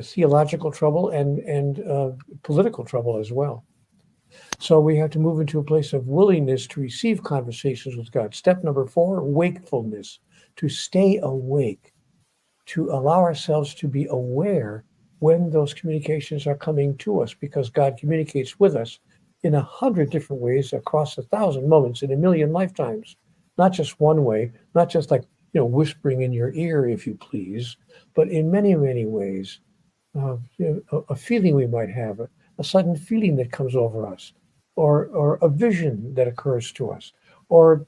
theological trouble and political trouble as well. So we have to move into a place of willingness to receive conversations with God. Step number four, wakefulness, to stay awake, to allow ourselves to be aware when those communications are coming to us, because God communicates with us in 100 different ways across 1,000 moments in 1,000,000 lifetimes. Not just one way, not just like, whispering in your ear, if you please, but in many, many ways. A feeling we might have, a sudden feeling that comes over us, or a vision that occurs to us, or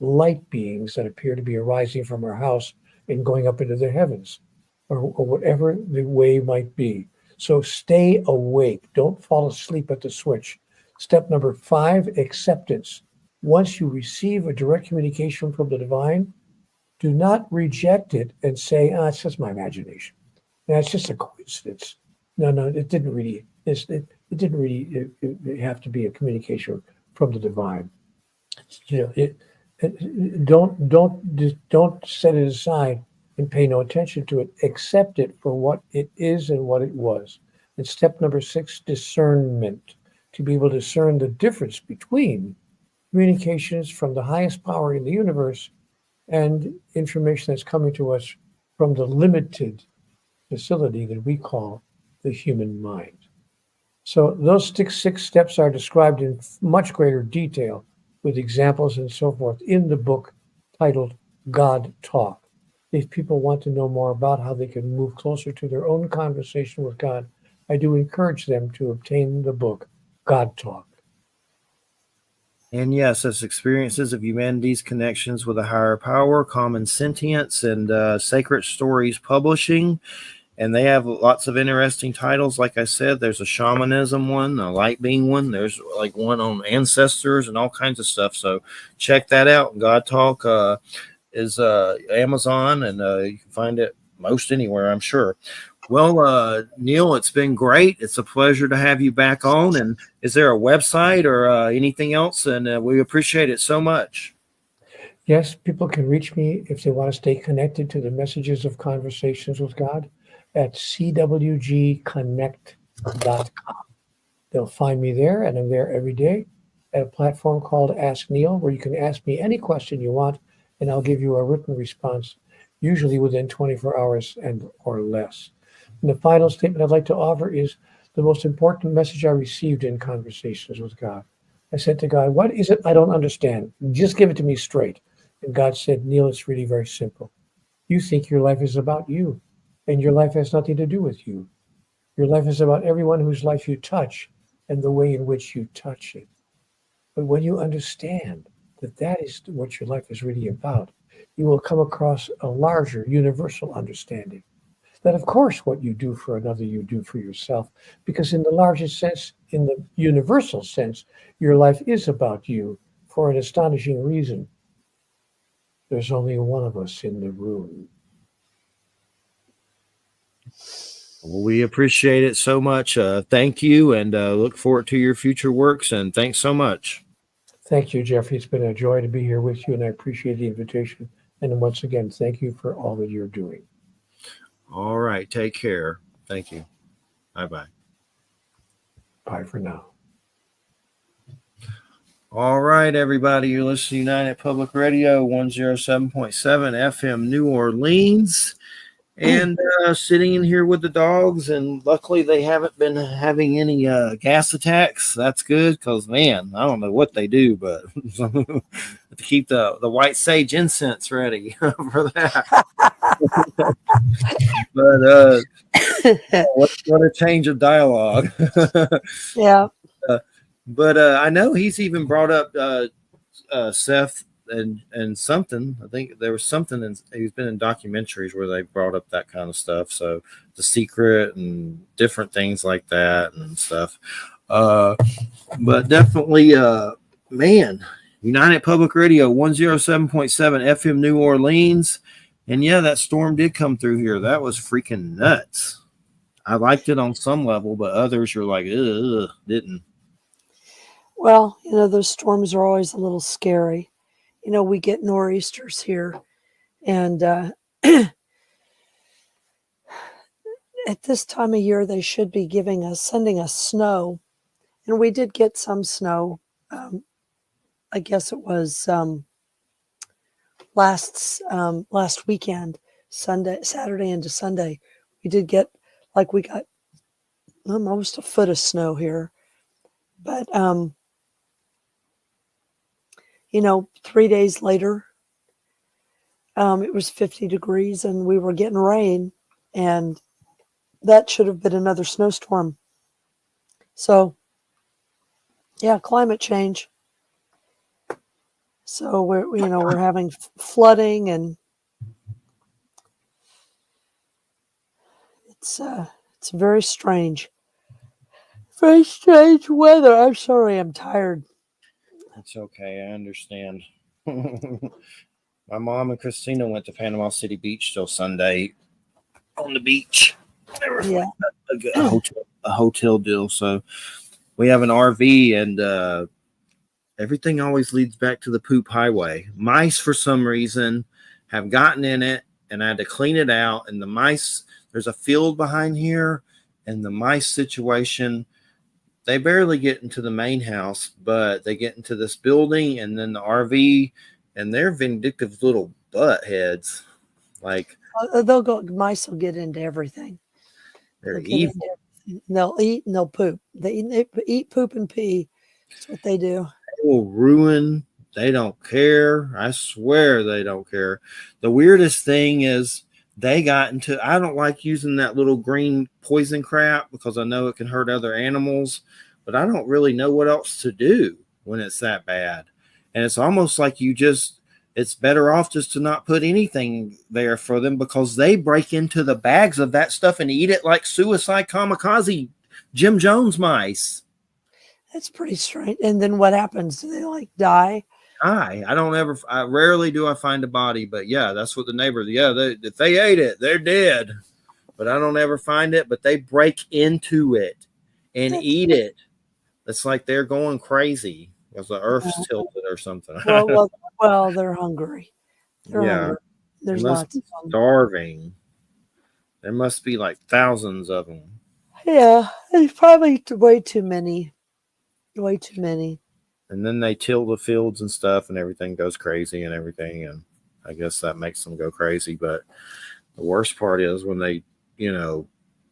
light beings that appear to be arising from our house and going up into the heavens, or whatever the way might be. So stay awake. Don't fall asleep at the switch. Step number five, acceptance. once you receive a direct communication from the divine, do not reject it and say, "Ah, it's just my imagination. Yeah, it's just a coincidence." No, no, it didn't really. It didn't really it have to be a communication from the divine. You know, don't set it aside and pay no attention to it. Accept it for what it is and what it was. And step number 6, discernment. To be able to discern the difference between communications from the highest power in the universe and information that's coming to us from the limited facility that we call the human mind. So those 6 steps are described in much greater detail with examples and so forth in the book titled God Talk. If people want to know more about how they can move closer to their own conversation with God, I do encourage them to obtain the book God Talk. And yes, as experiences of humanity's connections with a higher power, common sentience, and Sacred Stories Publishing. And they have lots of interesting titles. Like I said, there's a shamanism one, a light being one. There's like one on ancestors and all kinds of stuff. So check that out. God Talk is Amazon, and you can find it most anywhere, I'm sure. Well, Neale, it's been great. It's a pleasure to have you back on. And is there a website or anything else? And we appreciate it so much. Yes, people can reach me if they want to stay connected to the messages of Conversations with God at cwgconnect.com. They'll find me there, and I'm there every day at a platform called Ask Neale, where you can ask me any question you want, and I'll give you a written response, usually within 24 hours and or less. And the final statement I'd like to offer is the most important message I received in Conversations with God. I said to God, "What is it I don't understand? Just give it to me straight." And God said, "Neale, it's really very simple. You think your life is about you, and your life has nothing to do with you. Your life is about everyone whose life you touch and the way in which you touch it. But when you understand that that is what your life is really about, you will come across a larger universal understanding. That, of course, what you do for another, you do for yourself, because in the largest sense, in the universal sense, your life is about you for an astonishing reason. There's only one of us in the room." Well, we appreciate it so much. Thank you, and look forward to your future works. And thanks so much. Thank you, Jeffrey. It's been a joy to be here with you, and I appreciate the invitation. And once again, thank you for all that you're doing. All right. Take care. Thank you. Bye-bye. Bye for now. All right, everybody. You're listening to United Public Radio 107.7 FM New Orleans. And sitting in here with the dogs, and luckily they haven't been having any gas attacks. That's good, because man, I don't know what they do, but to keep the white sage incense ready for that. But what a change of dialogue. Yeah. But I know he's even brought up Seth and something. I think there was something he's been in documentaries where they brought up that kind of stuff. So The Secret and different things like that and stuff. But definitely, man, United Public Radio 107.7 FM New Orleans. And yeah, that storm did come through here. That was freaking nuts. I liked it on some level, but others are like, ugh, didn't. Well, those storms are always a little scary. We get nor'easters here, and at this time of year, they should be sending us snow, and we did get some snow. I guess it was last weekend, Saturday into Sunday. We did get we got almost a foot of snow here, but 3 days later, it was 50 degrees and we were getting rain, and that should have been another snowstorm. So, yeah, climate change. So we're having flooding, and it's very strange. Very strange weather. I'm sorry, I'm tired. It's okay. I understand. My mom and Christina went to Panama City Beach till Sunday on the beach. They were Yeah. like a hotel deal. So we have an RV, and everything always leads back to the poop highway. Mice, for some reason, have gotten in it, and I had to clean it out. And the mice, there's a field behind here, and the mice situation, they barely get into the main house, but they get into this building and then the RV, and they're vindictive little butt heads. Like, Mice will get into everything. they're They'll get into evil. everything. They'll eat and they'll poop. They eat, poop, and pee. That's what they do. They will ruin. They don't care. I swear they don't care. The weirdest thing is they got into. I don't like using that little green poison crap because I know it can hurt other animals, but I don't really know what else to do when it's that bad. And it's almost like it's better off just to not put anything there for them because they break into the bags of that stuff and eat it like suicide kamikaze Jim Jones mice. That's pretty strange. And then what happens? Do they like die? I rarely do I find a body, but yeah, that's what the neighbors, if they ate it, they're dead. But I don't ever find it, but they break into it and That's, eat it. It's like they're going crazy because the earth's tilted or something. well, they're hungry. They're Yeah, hungry. they There's must lots be of them. starving. There must be like thousands of them. Yeah, there's probably way too many. Way too many. And then they till the fields and stuff, and everything goes crazy and everything. And I guess that makes them go crazy. But the worst part is when they,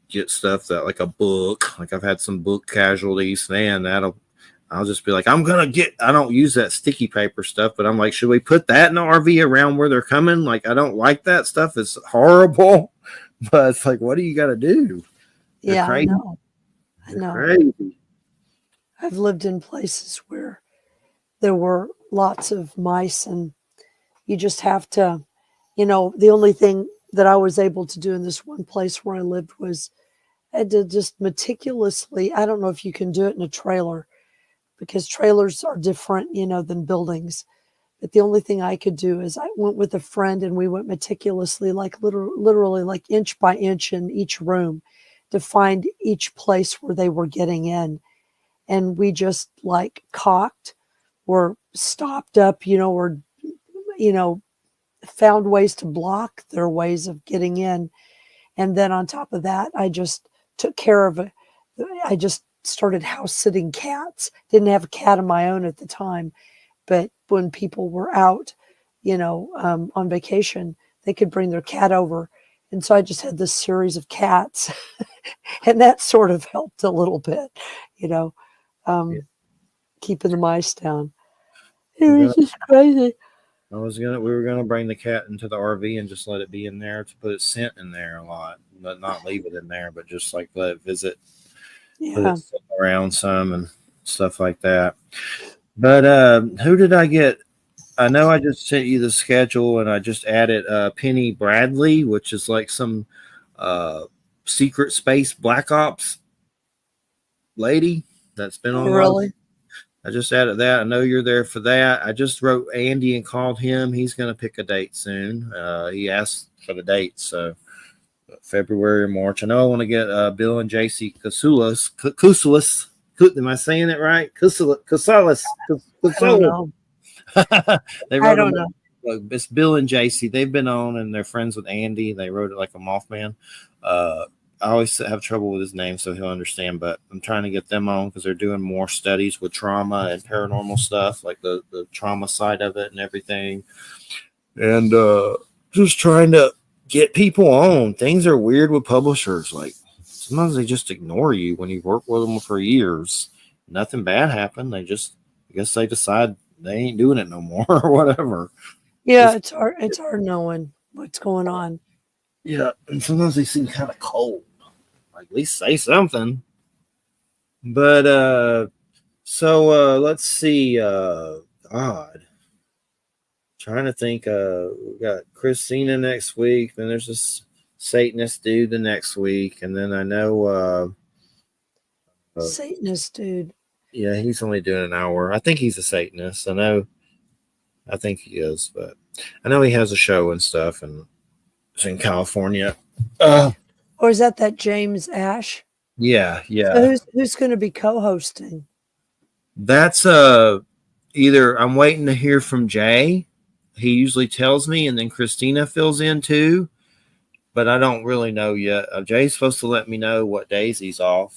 get stuff that like a book, like I've had some book casualties, man, I'll just be like, I don't use that sticky paper stuff, but I'm like, should we put that in the RV around where they're coming? Like, I don't like that stuff. It's horrible, but it's like, what do you got to do? They're Yeah, crazy. I They're know. crazy. I've lived in places where there were lots of mice, and you just have to, the only thing that I was able to do in this one place where I lived was I had to just meticulously, I don't know if you can do it in a trailer because trailers are different, than buildings. But the only thing I could do is I went with a friend and we went meticulously, like literally like inch by inch in each room to find each place where they were getting in. And we just like cocked or stopped up, you know, found ways to block their ways of getting in. And then on top of that, I just took care of it. I just started house sitting cats. Didn't have a cat of my own at the time, but when people were out, on vacation, they could bring their cat over. And so I just had this series of cats, and that sort of helped a little bit, you know, Yeah. keeping the mice down. It We're was just crazy. we were gonna bring the cat into the RV and just let it be in there to put its scent in there a lot, but not leave it in there, but just like let it visit, put Yeah. it around some and stuff like that. But who did I get? I know I just sent you the schedule and I just added Penny Bradley, which is like some uh, secret space black ops lady that's been Oh, on a lot of. really? I just added that. I know you're there for that. I just wrote Andy and called him. He's going to pick a date soon. He asked for the date, so February or March. I know I want to get Bill and JC Kusulis. Am I saying it right? Kusulis. I don't know. They I wrote don't them. know. It's Bill and JC. They've been on and they're friends with Andy. They wrote it like a Mothman. I always have trouble with his name, so he'll understand. But I'm trying to get them on because they're doing more studies with trauma and paranormal stuff, like the trauma side of it and everything. And just trying to get people on. Things are weird with publishers. Like sometimes they just ignore you when you work with them for years. Nothing bad happened. I guess they decide they ain't doing it no more or whatever. Yeah, Just, it's hard. It's hard knowing what's going on. yeah, and sometimes they seem kind of cold. Like at least say something. But let's see. God, trying to think. We got Christina next week. Then there's this Satanist dude the next week, and then I know Satanist dude. Yeah, he's only doing an hour. I think he's a Satanist. I think he is, but I know he has a show and stuff, and it's in California. Uh, Or is that James Ash? yeah, So yeah. who's going to be co-hosting? That's either I'm waiting to hear from Jay. He usually tells me, and then Christina fills in too, but I don't really know yet. Jay's supposed to let me know what days he's off.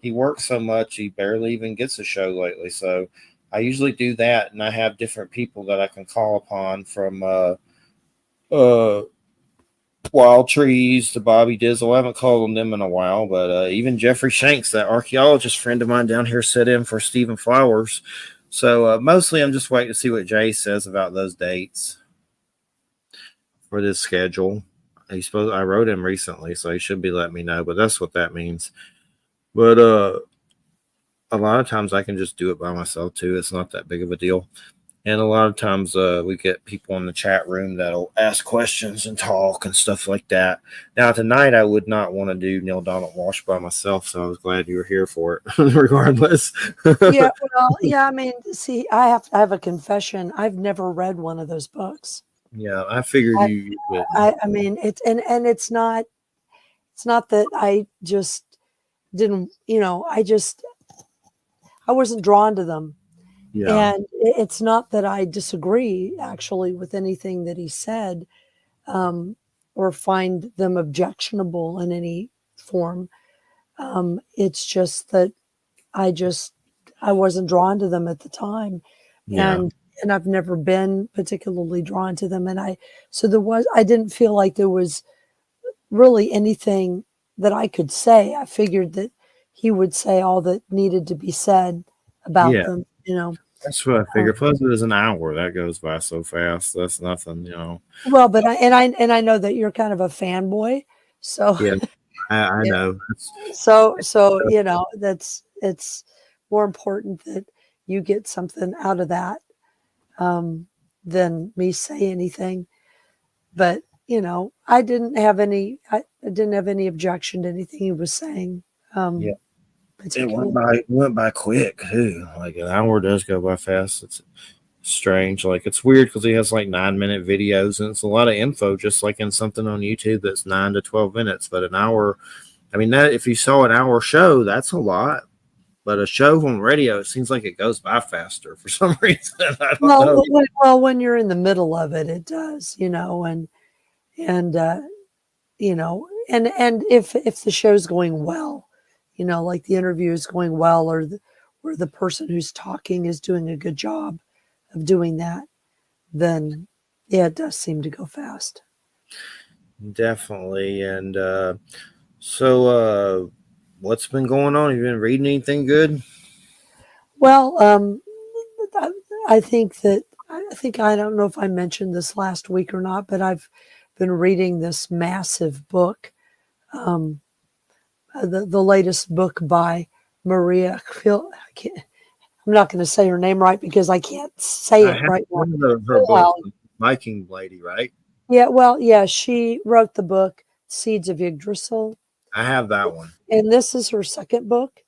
He works so much, he barely even gets a show lately. So I usually do that, and I have different people that I can call upon from uh, Wild Trees to Bobby Dizzle. I haven't called on them in a while, but even Jeffrey Shanks, that archaeologist friend of mine down here, set in for Stephen Flowers. So mostly I'm just waiting to see what Jay says about those dates for this schedule. I wrote him recently, so he should be letting me know, but that's what that means. But a lot of times I can just do it by myself too. It's not that big of a deal. And a lot of times we get people in the chat room that'll ask questions and talk and stuff like that. Now, tonight, I would not want to do Neil Donald Walsh by myself, so I was glad you were here for it, regardless. Yeah, well, yeah. I mean, see, I have a confession. I've never read one of those books. Yeah, I figured I, you would. I mean, and it's not that I just didn't, I wasn't drawn to them. Yeah, And it's not that I disagree actually with anything that he said, or find them objectionable in any form. It's just that I wasn't drawn to them at the time, yeah, and I've never been particularly drawn to them. I didn't feel like there was really anything that I could say. I figured that he would say all that needed to be said about yeah. them. That's what I Um, figured. Plus, it is an hour. That goes by so fast. That's nothing. well, but I know that you're kind of a fanboy, so Yeah, I yeah. know. So it's more important that you get something out of that, um, than me say anything. But I didn't have any objection to anything he was saying, Yeah, it particularly. went by quick too. Like an hour does go by fast. It's strange. Like it's weird because he has like 9 minute videos and it's a lot of info, just like in something on YouTube that's 9 to 12 minutes. But an hour, I mean, that if you saw an hour show, that's a lot. But a show on radio, it seems like it goes by faster for some reason. I don't Well, know. when you're in the middle of it, it does, and and if the show's going well, like the interview is going well, or the person who's talking is doing a good job of doing that, then yeah, it does seem to go fast. Definitely. And so, what's been going on? Have you been reading anything good? Well, I I think I don't know if I mentioned this last week or not, but I've been reading this massive book, um, the latest book by Maria. I'm not going to say her name right because I can't say I it have right now. one of her books, Philhouse. Viking Lady, right? Yeah, well, yeah, she wrote the book Seeds of Yggdrasil, I have that one. and this is her second book,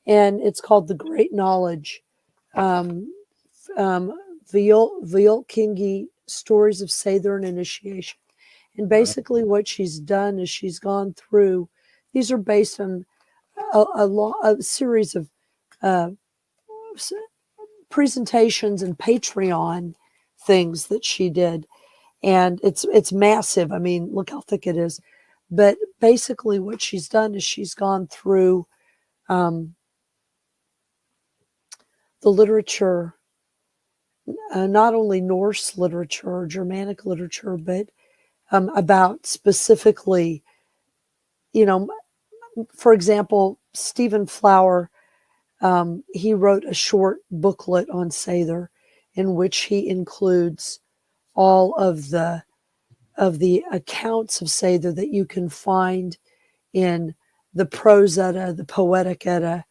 and it's called The Great Knowledge. Um, um, Kingi Stories of Sather and Initiation. And basically, what she's done is she's gone through. These are based on a series of uh, presentations and Patreon things that she did, and it's massive. I mean, look how thick it is. But basically, what she's done is she's gone through um, the literature, not only Norse literature or Germanic literature, but about specifically, you know, for example, Stephen Flower, he wrote a short booklet on Sather in which he includes all of the accounts of Sather that you can find in the Prose Edda, the Poetic Edda,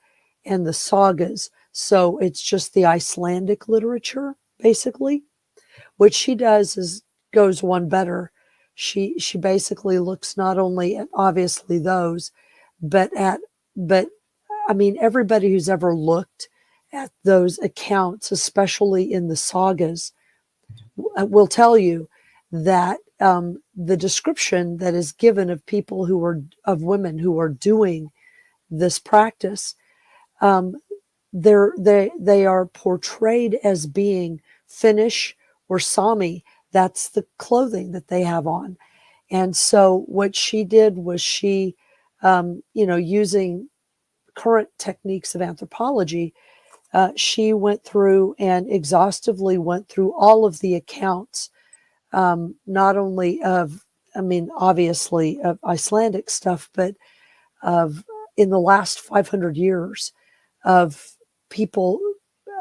and the sagas. So it's just the Icelandic literature, basically. What she does is goes one better. She basically looks not only at obviously those, but at but I mean, everybody who's ever looked at those accounts, especially in the sagas, will tell you that the description that is given of people who are, of women who are doing this practice, um, they are portrayed as being Finnish or Sami. That's the clothing that they have on. And so what she did was she, using current techniques of anthropology, she went through and exhaustively went through all of the accounts, not only of, I mean, obviously of Icelandic stuff, but of in the last 500 years of people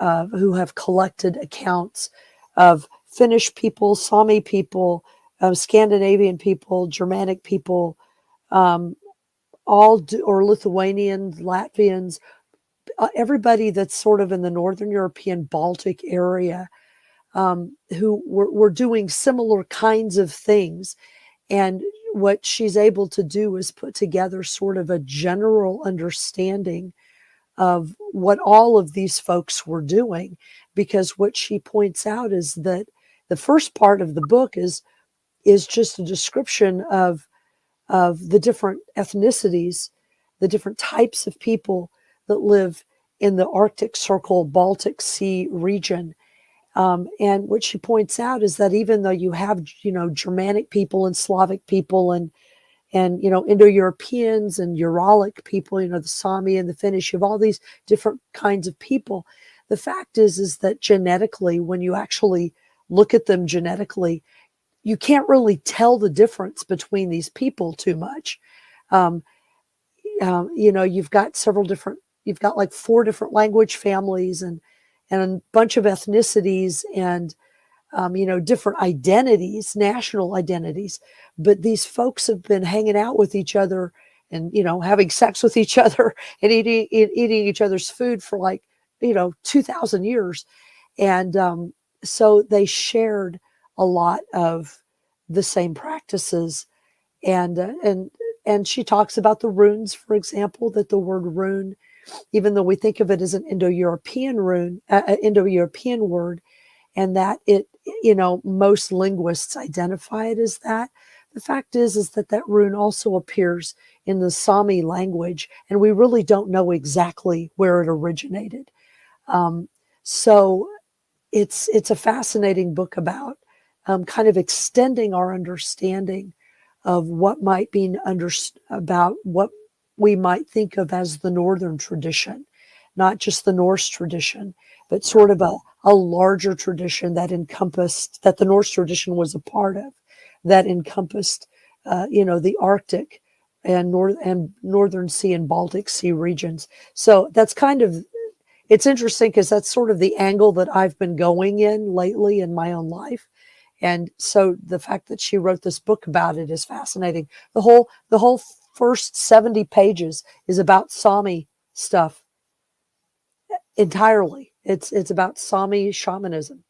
who have collected accounts of Finnish people, Sami people, Scandinavian people, Germanic people, um, or Lithuanians, Latvians, everybody that's sort of in the Northern European Baltic area, who were doing similar kinds of things. And what she's able to do is put together sort of a general understanding of what all of these folks were doing, because what she points out is that the first part of the book is just a description of the different ethnicities, the different types of people that live in the Arctic Circle, Baltic Sea region. And what she points out is that even though you have, Germanic people and Slavic people and Indo-Europeans and Uralic people, the Sami and the Finnish, you have all these different kinds of people. The fact is that genetically, when you actually look at them genetically, you can't really tell the difference between these people too much. You've got like 4 different language families and a bunch of ethnicities and different identities, national identities. But these folks have been hanging out with each other and, having sex with each other and eating each other's food for like, 2,000 years. And so they shared a lot of the same practices. And she talks about the runes, for example, that the word rune, even though we think of it as an Indo-European Indo-European word, and that it, most linguists identify it as that. The fact is that rune also appears in the Sami language, and we really don't know exactly where it originated. So it's a fascinating book about kind of extending our understanding of what might be about what we might think of as the Northern tradition, not just the Norse tradition, but sort of a larger tradition that the Norse tradition was a part of, that encompassed, the Arctic and Northern Sea and Baltic Sea regions. So that's it's interesting because that's sort of the angle that I've been going in lately in my own life. And so the fact that she wrote this book about it is fascinating. The whole first 70 pages is about Sami stuff entirely. It's about Sami shamanism.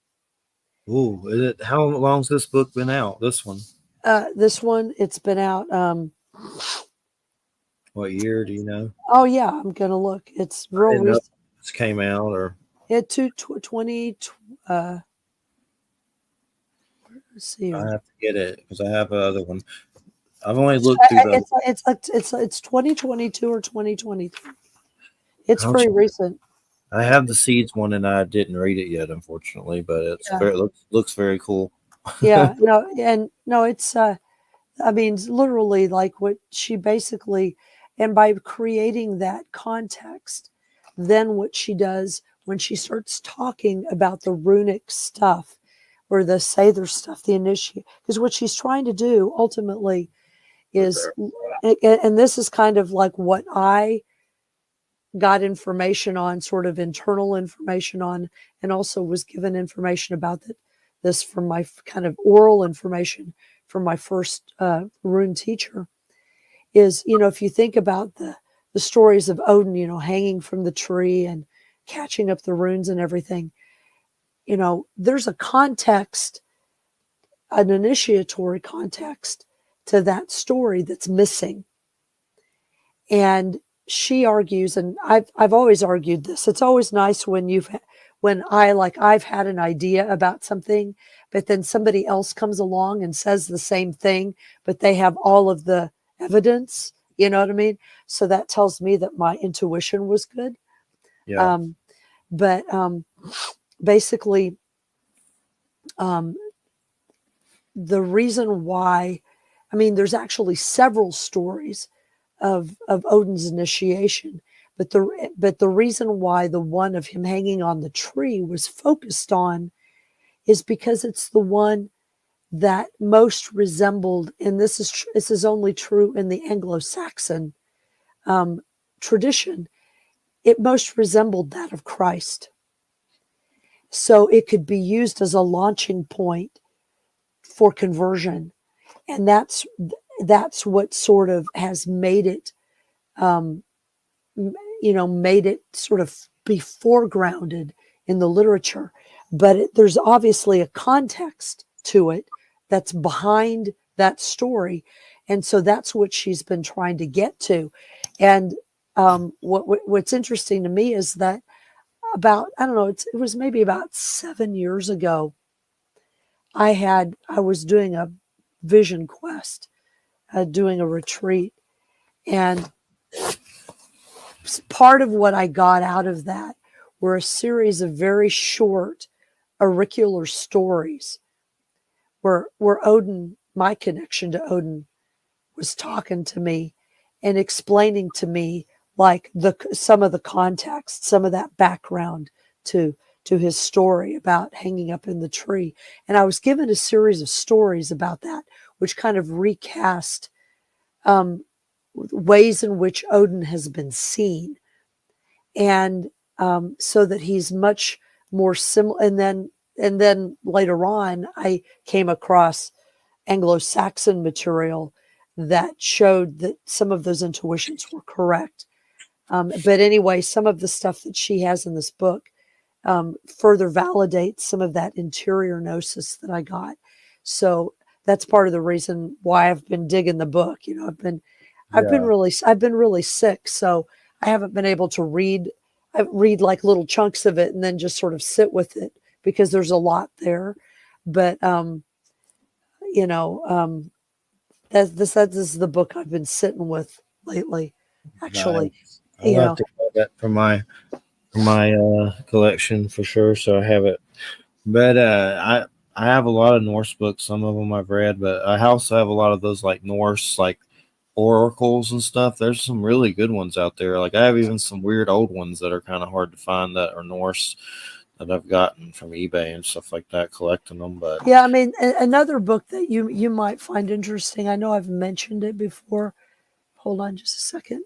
Ooh, how long's this book been out? This one? This one, it's been out. What year do you know? Oh yeah, I'm gonna look. It's real recent. This came out or It 20. Let's see. I have to get it because I have another one. I've only looked through the. It's 2022 or 2023. It's pretty recent. I have the Seeds one and I didn't read it yet, unfortunately, but it looks very cool. Yeah, it's I mean, literally like what she basically, and by creating that context, then what she does when she starts talking about the runic stuff or the Sather stuff, the initiate, because what she's trying to do ultimately is, and this is kind of like what I got information on, sort of internal information on, and also was given information about this from my kind of oral information from my first rune teacher, is, if you think about the stories of Odin, hanging from the tree and catching up the runes and everything, there's a context, an initiatory context to that story that's missing. And she argues, and I've always argued this. It's always nice when I've had an idea about something, but then somebody else comes along and says the same thing, but they have all of the evidence. You know what I mean? So that tells me that my intuition was good. Yeah. But basically, the reason why, I mean, there's actually several stories of Odin's initiation, but the reason why the one of him hanging on the tree was focused on is because it's the one that most resembled, and this is only true in the Anglo-Saxon tradition, it most resembled that of Christ. So it could be used as a launching point for conversion, and that's what sort of has made it, made it sort of be foregrounded in the literature. But there's obviously a context to it that's behind that story, and so that's what she's been trying to get to. And what's interesting to me is that about, I don't know, it was maybe about 7 years ago, I was doing a vision quest, doing a retreat, and part of what I got out of that were a series of very short auricular stories where Odin, my connection to Odin, was talking to me and explaining to me like some of the context, some of that background to his story about hanging up in the tree. And I was given a series of stories about that, which kind of recast ways in which Odin has been seen. And so that he's much more similar. And then later on, I came across Anglo-Saxon material that showed that some of those intuitions were correct. But anyway, some of the stuff that she has in this book further validates some of that interior gnosis that I got. So that's part of the reason why I've been digging the book. You know, I've been really sick, so I haven't been able to read. I read like little chunks of it and then just sort of sit with it because there's a lot there. But this is the book I've been sitting with lately. Actually, Nice. I'll have to get that for my collection for sure. So I have it. But I have a lot of Norse books. Some of them I've read, but I also have a lot of those like Norse like oracles and stuff. There's some really good ones out there. Like I have even some weird old ones that are kind of hard to find that are Norse that I've gotten from eBay and stuff like that, collecting them. But yeah, I mean, another book that you might find interesting. I know I've mentioned it before. Hold on just a second.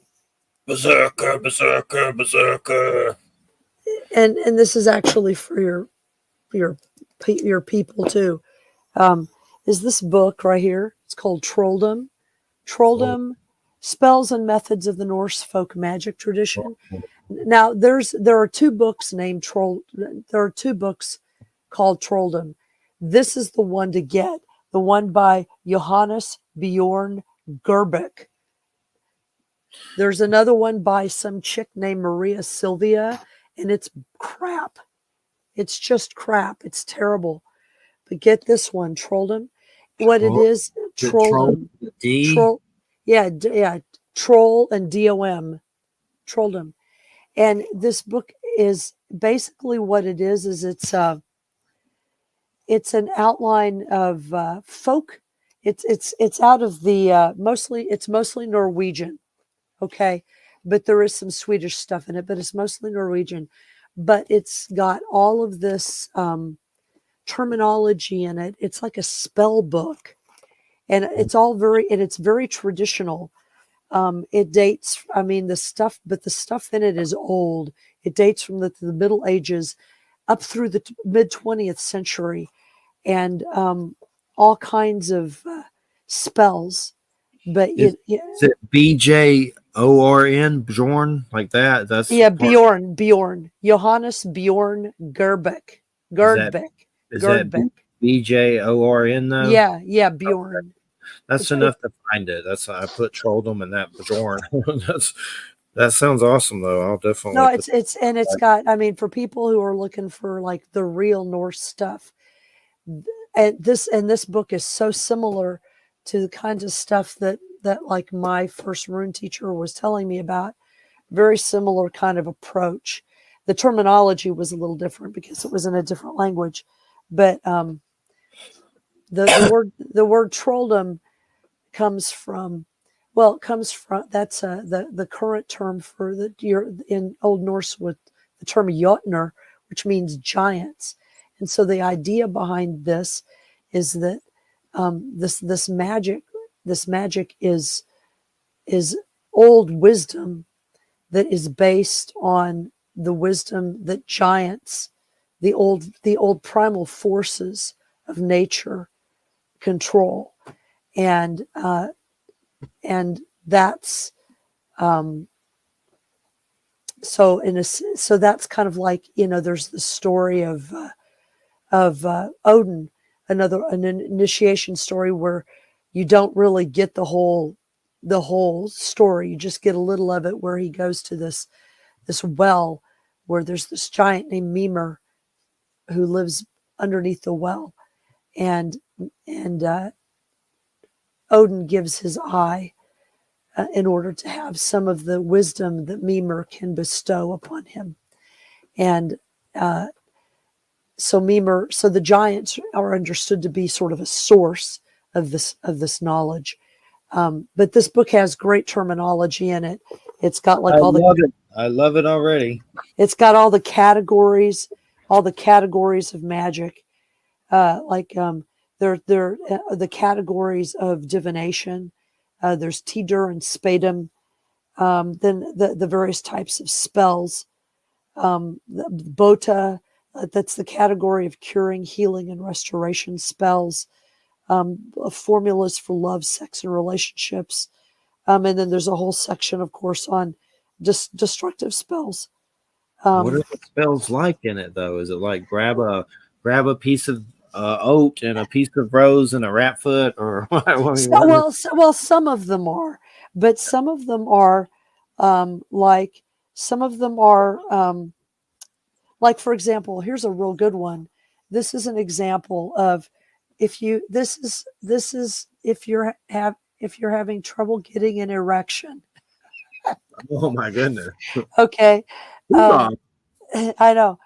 Berserker, Berserker, Berserker. And this is actually for your people too. Is this book right here? It's called Trolldom. Trolldom, Spells and Methods of the Norse Folk Magic Tradition. Now, there are two books named Troll. There are two books called Trolldom. This is the one to get. The one by Johannes Bjorn Gerbeck. There's another one by some chick named Maria Sylvia, and it's crap. It's just crap. It's terrible. But get this one, Trolldom. What it is, Trolldom. Troll, yeah, Troll and DOM, Trolldom. And this book is basically what it is it's an outline of folk. It's out of the mostly Norwegian, okay, but there is some Swedish stuff in it, but it's mostly Norwegian. But it's got all of this terminology in it. It's like a spell book, and it's very traditional. It dates, I mean, the stuff in it is old. It dates from the Middle Ages up through the mid 20th century, and all kinds of spells. But is it BJORN, Bjorn, like that? That's Bjorn, Johannes Bjorn Gerbeck. Is that BJORN though? Yeah, Bjorn. That's enough to find it. That's I put Trolldom and that Bjorn. That's That sounds awesome, though. I'll definitely. No, it's got, I mean, for people who are looking for like the real Norse stuff, and this book is so similar to the kinds of stuff that like my first rune teacher was telling me about. Very similar kind of approach. The terminology was a little different because it was in a different language, but the word trolldom comes from, well, it comes from, that's the current term for in Old Norse with the term Jotner, which means giants. And so the idea behind this is that this magic is old wisdom that is based on the wisdom that giants, the old primal forces of nature, control, and that's so that's kind of like, there's the story of Odin, an initiation story where you don't really get the whole story. You just get a little of it, where he goes to this well where there's this giant named Mimir who lives underneath the well, and Odin gives his eye in order to have some of the wisdom that Mimir can bestow upon him. And so the giants are understood to be sort of a source of this knowledge. But this book has great terminology in it. It's got like I love it already. It's got all the categories of magic. They're the categories of divination. There's Tidur and Spadum. Then the various types of spells. The Bota, that's the category of curing, healing, and restoration spells. Formulas for love, sex, and relationships. And then there's a whole section, of course, on destructive spells. What are the spells like in it, though? Is it like grab a piece of oat and a piece of rose and a rat foot, or what? Well, some of them are, but some of them are like for example, here's a real good one. This is an example of if you're having trouble getting an erection. Oh my goodness. Okay. I know.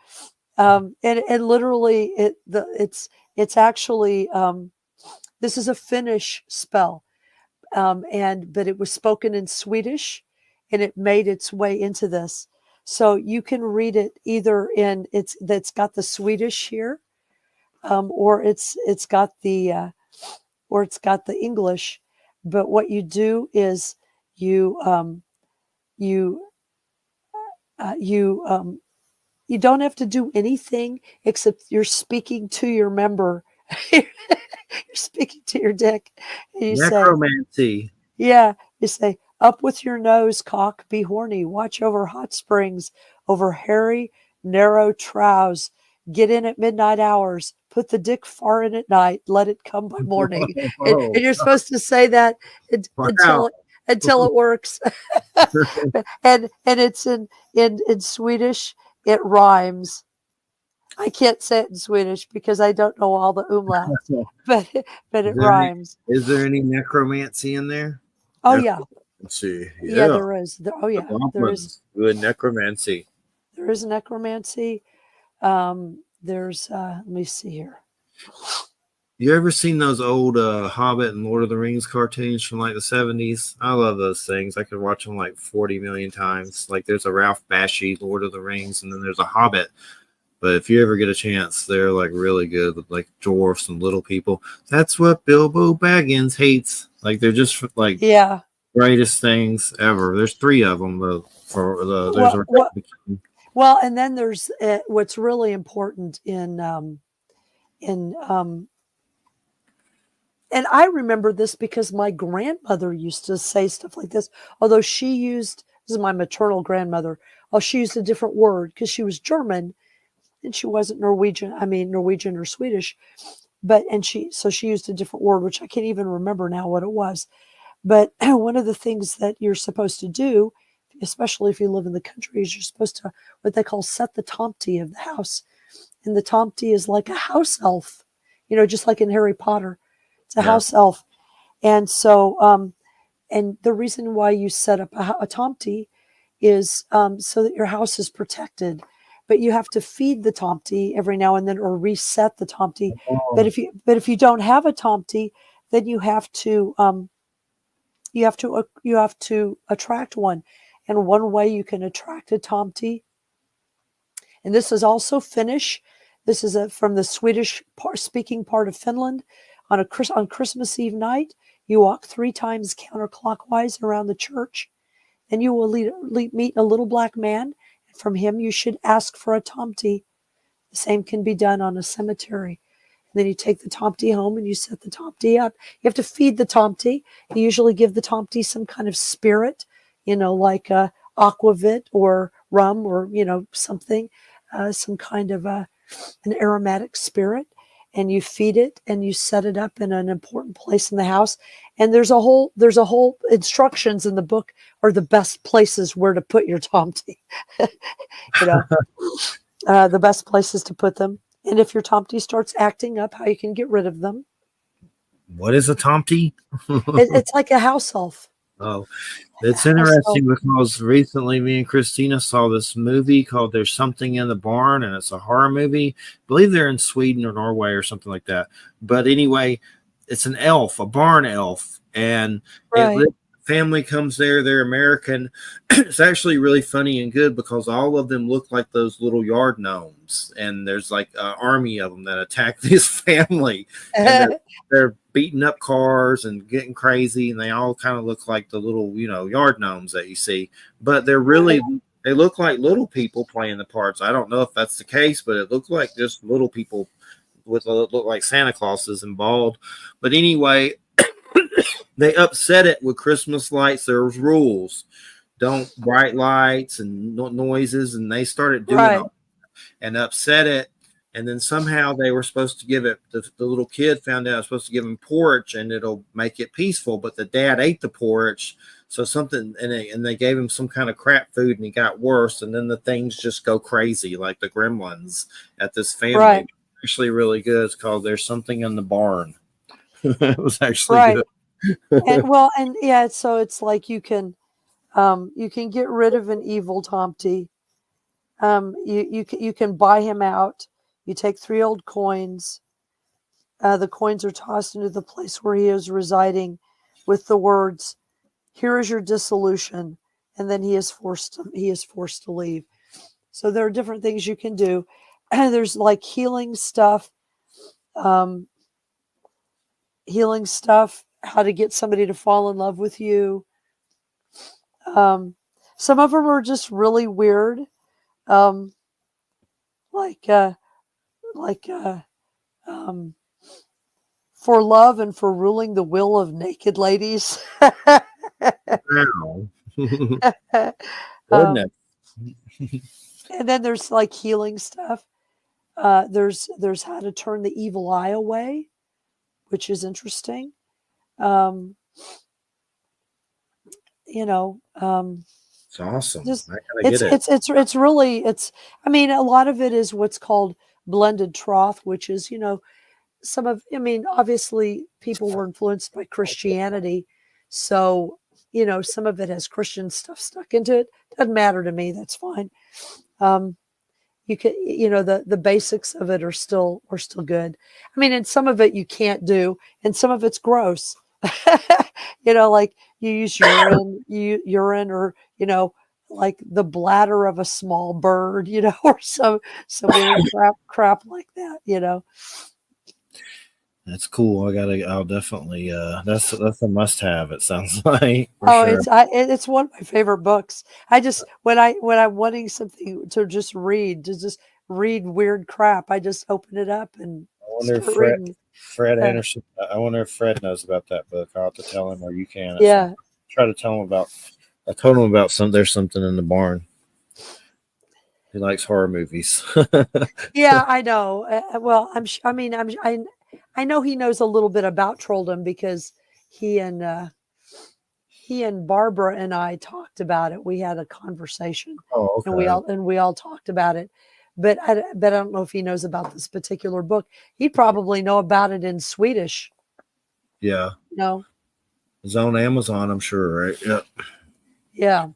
And literally it's actually this is a Finnish spell. But it was spoken in Swedish, and it made its way into this. So you can read it either that's got the Swedish here, or it's got the English. But what you do is you don't have to do anything except you're speaking to your member. You're speaking to your dick, and you Necromancy. you say, up with your nose, cock, be horny, watch over hot springs, over hairy, narrow troughs, get in at midnight hours, put the dick far in at night, let it come by morning. And you're supposed to say that until it works. and it's in Swedish, it rhymes. I can't say it in Swedish because I don't know all the umlauts, but it rhymes. Is there any necromancy in there? Oh yeah. Let's see. Yeah, there is. There is good necromancy. There is necromancy. There's let me see here. You ever seen those old Hobbit and Lord of the Rings cartoons from like the 70s? I love those things. I could watch them like 40 million times. Like there's a Ralph Bakshi Lord of the Rings, and then there's a Hobbit. But if you ever get a chance, they're like really good with like dwarfs and little people. That's what Bilbo Baggins hates. Like they're just like greatest things ever. There's 3 of them. Well, and then there's what's really important in and I remember this because my grandmother used to say stuff like this. Although this is my maternal grandmother. She used a different word because she was German. And she wasn't Norwegian or Swedish, she used a different word, which I can't even remember now what it was. But one of the things that you're supposed to do if especially if you live in the country, is you're supposed to what they call set the tomte of the house. And the tomte is like a house elf, just like in Harry Potter. It's a Yeah. house elf. And so, and the reason why you set up a tomte is so that your house is protected. But you have to feed the tomte every now and then, or reset the tomte. But Oh, if you don't have a tomte, then you have to attract one. And one way you can attract a tomte, and this is also Finnish. This is from the Swedish speaking part of Finland. On Christmas Eve night, you walk 3 times counterclockwise around the church, and you will meet a little black man. From him, you should ask for a tomte. The same can be done on a cemetery. And then you take the tomte home and you set the tomte up. You have to feed the tomte. You usually give the tomte some kind of spirit, like aquavit or rum or, something, some kind of an aromatic spirit. And you feed it and you set it up in an important place in the house. And there's a whole instructions in the book are the best places where to put your tomte. The best places to put them. And if your tomte starts acting up, how you can get rid of them. what is a tomte? It's like a house elf. Oh, it's interesting because recently me and Christina saw this movie called There's Something in the Barn, and it's a horror movie. I believe they're in Sweden or Norway or something like that. But anyway, it's an elf, a barn elf, and Right. family comes there. They're American. It's actually really funny and good because all of them look like those little yard gnomes, and there's like an army of them that attack this family. And they're beating up cars and getting crazy, and they all kind of look like the little, yard gnomes that you see. But they're really, they look like little people playing the parts. I don't know if that's the case, but it looked like just little people with look like Santa Clauses and bald. But anyway, they upset it with Christmas lights. There's rules. Don't bright lights and noises, and they started doing all and upset it. And then somehow they were supposed to give it, the little kid found out it was supposed to give him porridge and it'll make it peaceful. But the dad ate the porridge. So something, and they gave him some kind of crap food and he got worse. And then the things just go crazy, like the gremlins at this family. Right. Actually really good. It's called There's Something in the Barn. It was actually good. So it's like you can get rid of an evil tomte. You can buy him out. You take 3 old coins. The coins are tossed into the place where he is residing, with the words, "Here is your dissolution," and then he is forced to leave. So there are different things you can do. There's like healing stuff. How to get somebody to fall in love with you. Some of them are just really weird. For love and for ruling the will of naked ladies. Wow. And then there's like healing stuff. There's how to turn the evil eye away, which is interesting. It's awesome. Just, I gotta get it. it's really, I mean, a lot of it is what's called blended troth, which is, obviously people were influenced by Christianity. So, some of it has Christian stuff stuck into it. Doesn't matter to me. That's fine. You can, the basics of it are still good. I mean, and some of it you can't do, and some of it's gross. Like you use urine, or like the bladder of a small bird, or some weird crap like that. That's cool. I'll definitely, that's a must have. It sounds like. Sure. It's one of my favorite books. I just, when I'm wanting something to just read weird crap, I just open it up and I wonder if Fred Anderson, I wonder if Fred knows about that book. I'll have to tell him, or you can. Yeah. Try to tell him about, I told him about there's something in the barn. He likes horror movies. Yeah, I know. Well, I know he knows a little bit about trolldom because he and he and Barbara and I talked about it. We had a conversation, Oh, and okay. we all talked about it. But I don't know if he knows about this particular book. He'd probably know about it in Swedish. Yeah. No. It's on Amazon, I'm sure, right? Yeah. Yeah.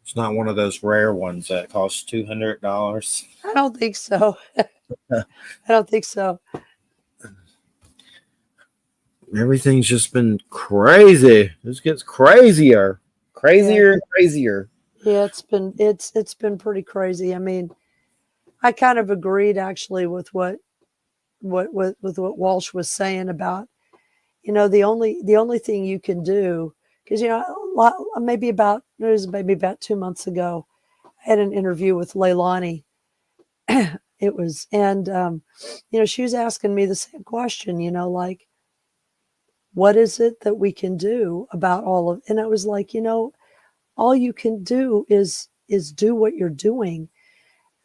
It's not one of those rare ones that costs $200. I don't think so. I don't think so. Everything's just been crazy. This gets crazier, Yeah. crazier and crazier. Yeah, it's been pretty crazy. I mean, I kind of agreed actually with what Walsh was saying about, the only thing you can do, because it was maybe about 2 months ago, I had an interview with Leilani. It was, and she was asking me the same question, like, what is it that we can do about all of, and I was like, all you can do is do what you're doing.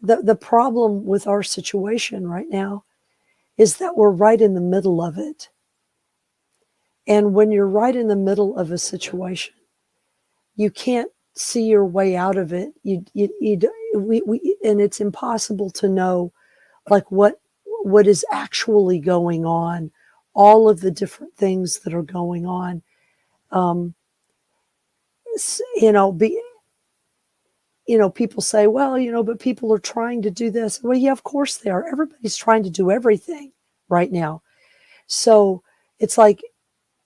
The problem with our situation right now is that we're right in the middle of it. And when you're right in the middle of a situation, you can't see your way out of it. And it's impossible to know like what is actually going on, all of the different things that are going on. Um, you know, be, people say, well, but people are trying to do this. Well, yeah, of course they are. Everybody's trying to do everything right now. So it's like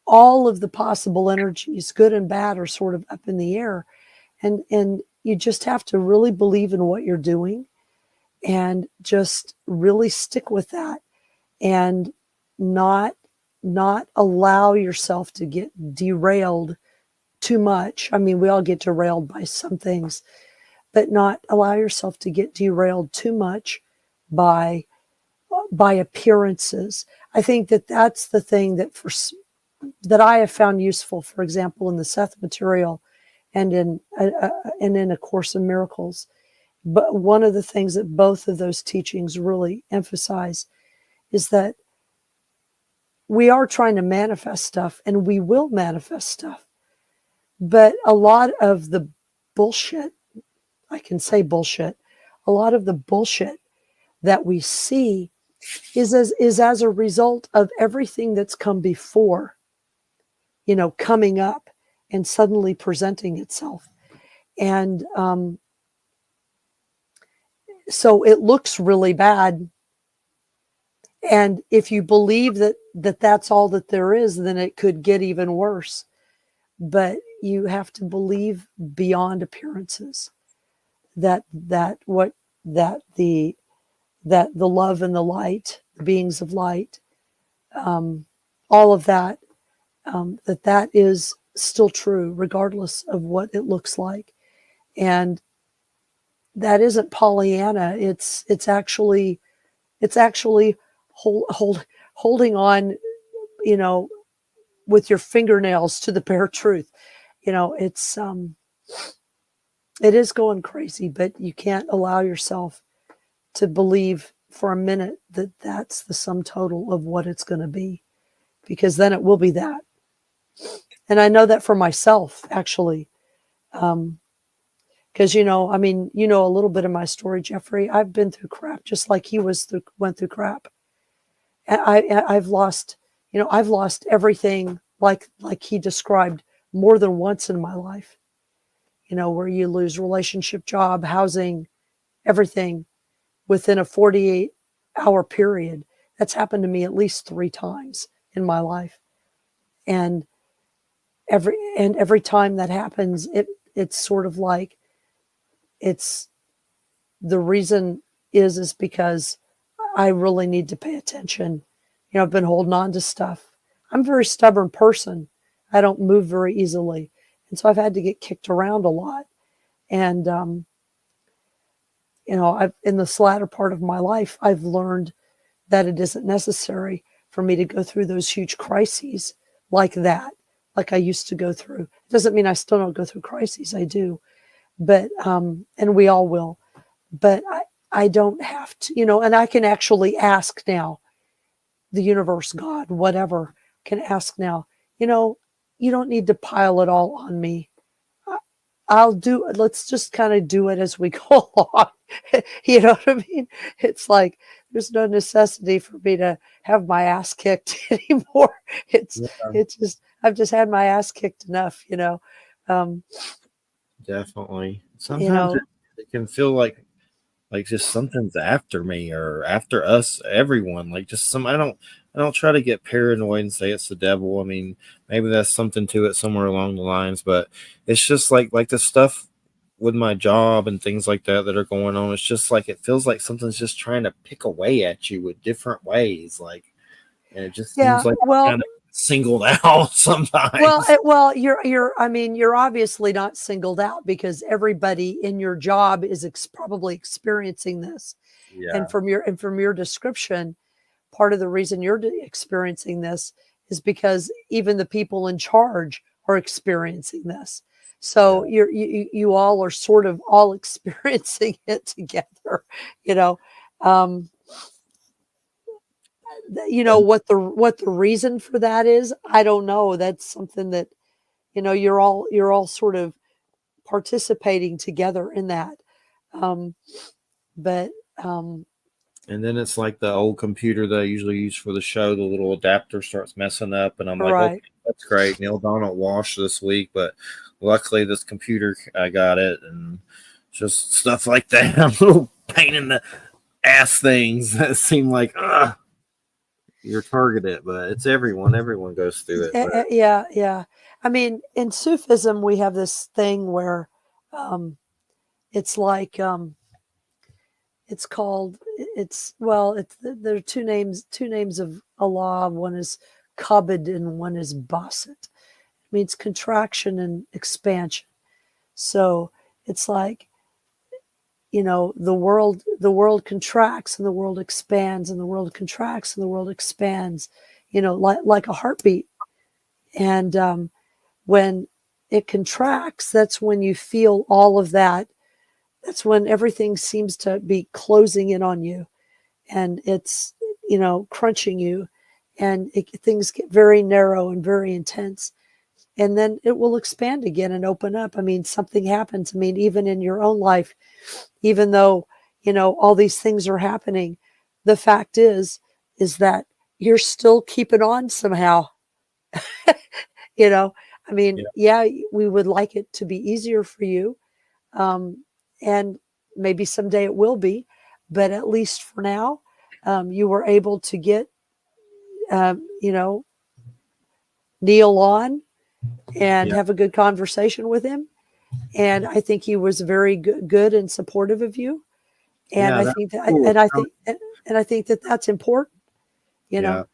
all of the possible energies, good and bad, are sort of up in the air. And you just have to really believe in what you're doing and just really stick with that and not allow yourself to get derailed too much. I mean, we all get derailed by some things, but not allow yourself to get derailed too much by appearances. I think that that's the thing that I have found useful, for example, in the Seth material and in A Course in Miracles. But one of the things that both of those teachings really emphasize is that we are trying to manifest stuff, and we will manifest stuff. But a lot of the bullshit, I can say bullshit, a lot of the bullshit that we see is as a result of everything that's come before, coming up and suddenly presenting itself. And so it looks really bad. And if you believe that that's all that there is, then it could get even worse. But you have to believe beyond appearances that the love and the light, the beings of light, all of that, that is still true, regardless of what it looks like. And that isn't Pollyanna. It's actually holding on, with your fingernails to the bare truth. It's it is going crazy, but you can't allow yourself to believe for a minute that that's the sum total of what it's going to be, because then it will be that. And I know that for myself, actually. Because, I mean, a little bit of my story, Jeffrey. I've been through crap just like he went through crap. I've lost, I've lost everything like he described more than once in my life, where you lose relationship, job, housing, everything within a 48-hour period. That's happened to me at least 3 times in my life. And every time that happens, it's sort of like, it's the reason is because I really need to pay attention. I've been holding on to stuff. I'm a very stubborn person. I don't move very easily. And so I've had to get kicked around a lot. And, in this latter part of my life, I've learned that it isn't necessary for me to go through those huge crises like that, like I used to go through. It doesn't mean I still don't go through crises. I do. But, and we all will. But I don't have to, and I can actually ask now, the universe, God, whatever, can ask now, don't need to pile it all on me. Let's just kind of do it as we go along. You know what I mean? It's like there's no necessity for me to have my ass kicked anymore. It's Yeah, it's just I've just had my ass kicked enough, you know. Um, definitely. you Sometimes know, it can feel like just something's after me or after us, everyone. Like just some I don't try to get paranoid and say it's the devil. I mean, maybe that's something to it somewhere along the lines, but it's just like the stuff with my job and things like that are going on. It's just like it feels like something's just trying to pick away at you with different ways. Like, and it just seems yeah. like Well, kind of singled out well, sometimes. you're. I mean, you're obviously not singled out because everybody in your job is probably experiencing this. And Yeah, from your description, part of the reason you're experiencing this is because even the people in charge are experiencing this. So yeah, you all are sort of all experiencing it together, you know. Um, and what the reason for that is, I don't know. That's something that you're all sort of participating together in that. Um, but and then it's like the old computer that I usually use for the show. The little adapter starts messing up, and I'm like, okay, right. that's great. Neil Donald Walsh this week, but luckily this computer I got it, and just stuff like that. Little pain in the ass things that seem like you're targeted, but it's everyone. Everyone goes through it, but Yeah, yeah. I mean, in Sufism, we have this thing where um, it's like it's called there are two names of Allah. One is Kabid and one is Basit. It means contraction and expansion. So it's like the world contracts and the world expands and the world contracts and the world expands. Like a heartbeat. And when it contracts, that's when you feel all of that. That's when everything seems to be closing in on you, and it's crunching you, and things get very narrow and very intense, and then it will expand again and open up. I mean, something happens. I mean, even in your own life, even though all these things are happening, the fact is that you're still keeping on somehow. you know I mean, yeah, yeah, we would like it to be easier for you, um, and maybe someday it will be, but at least for now, you were able to get um, you know Neil on and yeah, have a good conversation with him, and I think he was very good and supportive of you, and yeah. I That's think that cool. and I think and I think that that's important. you Yeah. know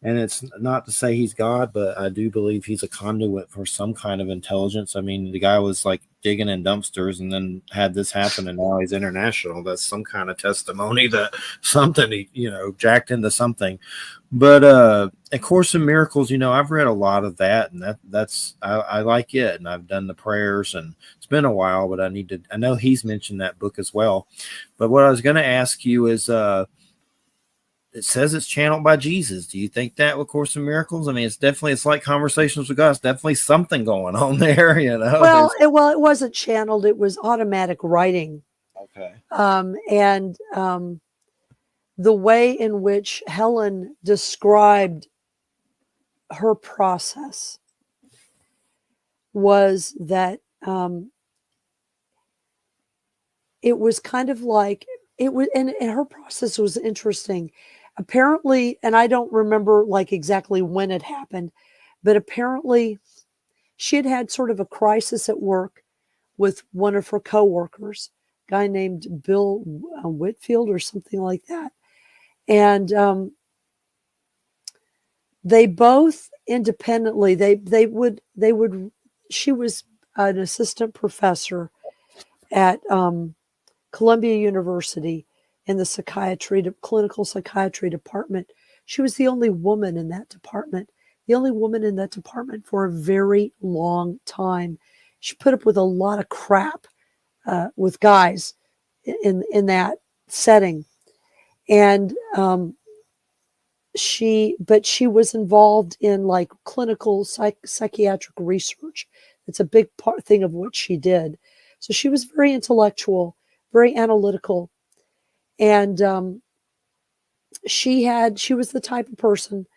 And it's not to say he's God, but I do believe he's a conduit for some kind of intelligence. I mean, the guy was like digging in dumpsters and then had this happen, and now he's international. That's some kind of testimony that something he jacked into something. But A Course in Miracles, I've read a lot of that, and I like it, and I've done the prayers, and it's been a while, but I know he's mentioned that book as well. But what I was going to ask you is, it says it's channeled by Jesus. Do you think that with Course in Miracles? I mean, it's like Conversations with God. It's definitely something going on there, well There's it wasn't channeled, it was automatic writing. okay. And the way in which Helen described her process was that it was kind of like it was, and her process was interesting. Apparently, and I don't remember like exactly when it happened, but apparently she had had sort of a crisis at work with one of her coworkers, a guy named Bill Whitfield or something like that, and they both independently they would she was an assistant professor at Columbia University in the clinical psychiatry department. She was the only woman in that department, for a very long time. She put up with a lot of crap with guys in that setting, and but she was involved in like clinical psychiatric research. It's a big thing of what she did. So she was very intellectual, very analytical, and she was the type of person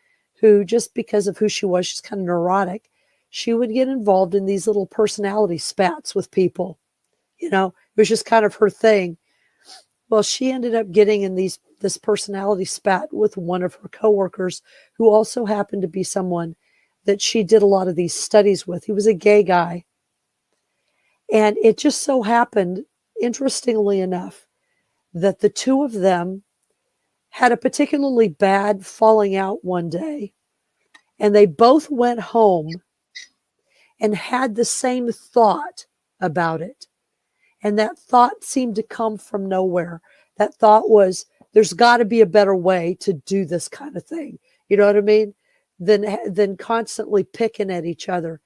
who, just because of who she was, she's kind of neurotic. She would get involved in these little personality spats with people. You know, it was just kind of her thing. Well, she ended up getting in this personality spat with one of her coworkers, who also happened to be someone that she did a lot of these studies with. He was a gay guy. And it just so happened, interestingly enough, that the two of them had a particularly bad falling out one day. And they both went home and had the same thought about it. And that thought seemed to come from nowhere. That thought was, there's got to be a better way to do this kind of thing. You know what I mean? Than constantly picking at each other.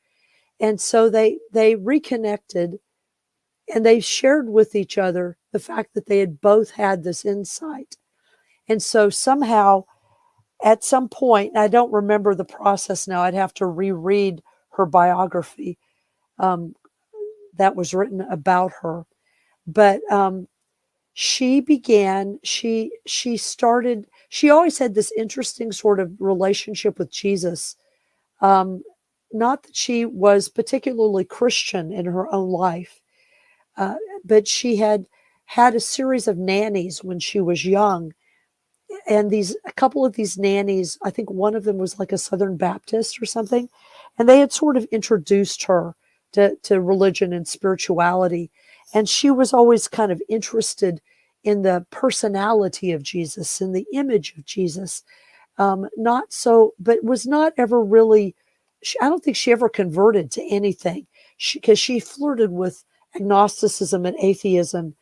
And so they reconnected, and they shared with each other the fact that they had both had this insight. And so somehow, at some point, I don't remember the process now, I'd have to reread her biography that was written about her. But she always had this interesting sort of relationship with Jesus. Not that she was particularly Christian in her own life, but she had a series of nannies when she was young. And a couple of these nannies, I think one of them was like a Southern Baptist or something, and they had sort of introduced her to religion and spirituality. And she was always kind of interested in the personality of Jesus and the image of Jesus. But was not ever really, I don't think she ever converted to anything, because she flirted with agnosticism and atheism,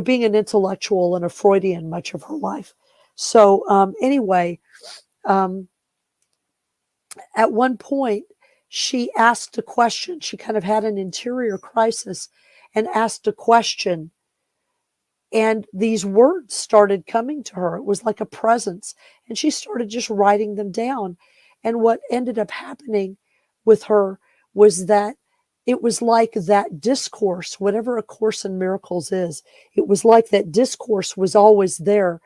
being an intellectual and a Freudian much of her life. So anyway, at one point, she asked a question. She kind of had an interior crisis and asked a question. And these words started coming to her. It was like a presence. And she started just writing them down. And what ended up happening with her was that it was like that discourse, whatever A Course in Miracles is, it was like that discourse was always there.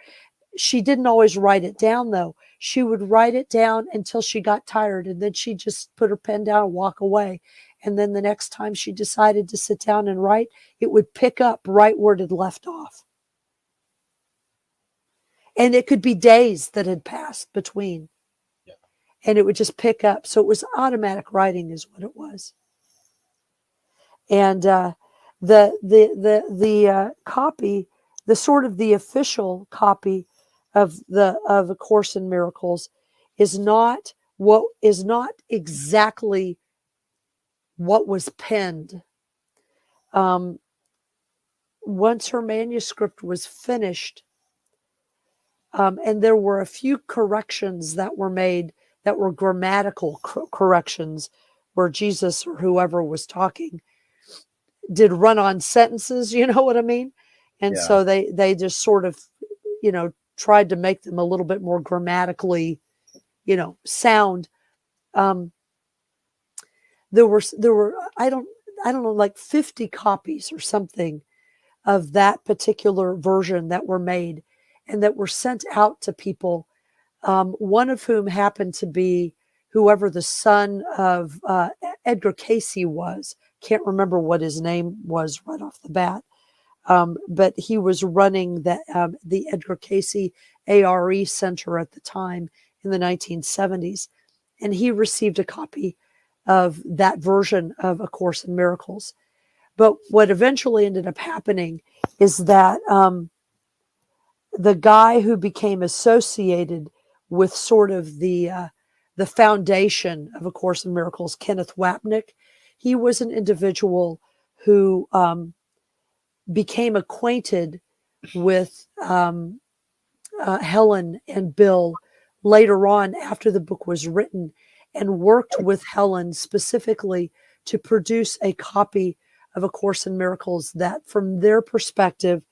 She didn't always write it down, though. She would write it down until she got tired, and then she'd just put her pen down and walk away. And then the next time she decided to sit down and write, it would pick up right where it had left off. And it could be days that had passed between. Yeah. And it would just pick up. So it was automatic writing is what it was. And the copy, the sort of the official copy of A Course in Miracles is not exactly what was penned. Once her manuscript was finished, and there were a few corrections that were made that were grammatical corrections, where Jesus or whoever was talking did run-on sentences, you know what I mean? And so they just sort of, tried to make them a little bit more grammatically, sound. There were I don't know, like 50 copies or something of that particular version that were made and that were sent out to people. One of whom happened to be whoever the son of Edgar Cayce was. Can't remember what his name was right off the bat. But he was running the Edgar Cayce ARE Center at the time in the 1970s. And he received a copy of that version of A Course in Miracles. But what eventually ended up happening is that the guy who became associated with sort of the foundation of A Course in Miracles, Kenneth Wapnick, he was an individual who became acquainted with Helen and Bill later on after the book was written, and worked with Helen specifically to produce a copy of A Course in Miracles that, from their perspective,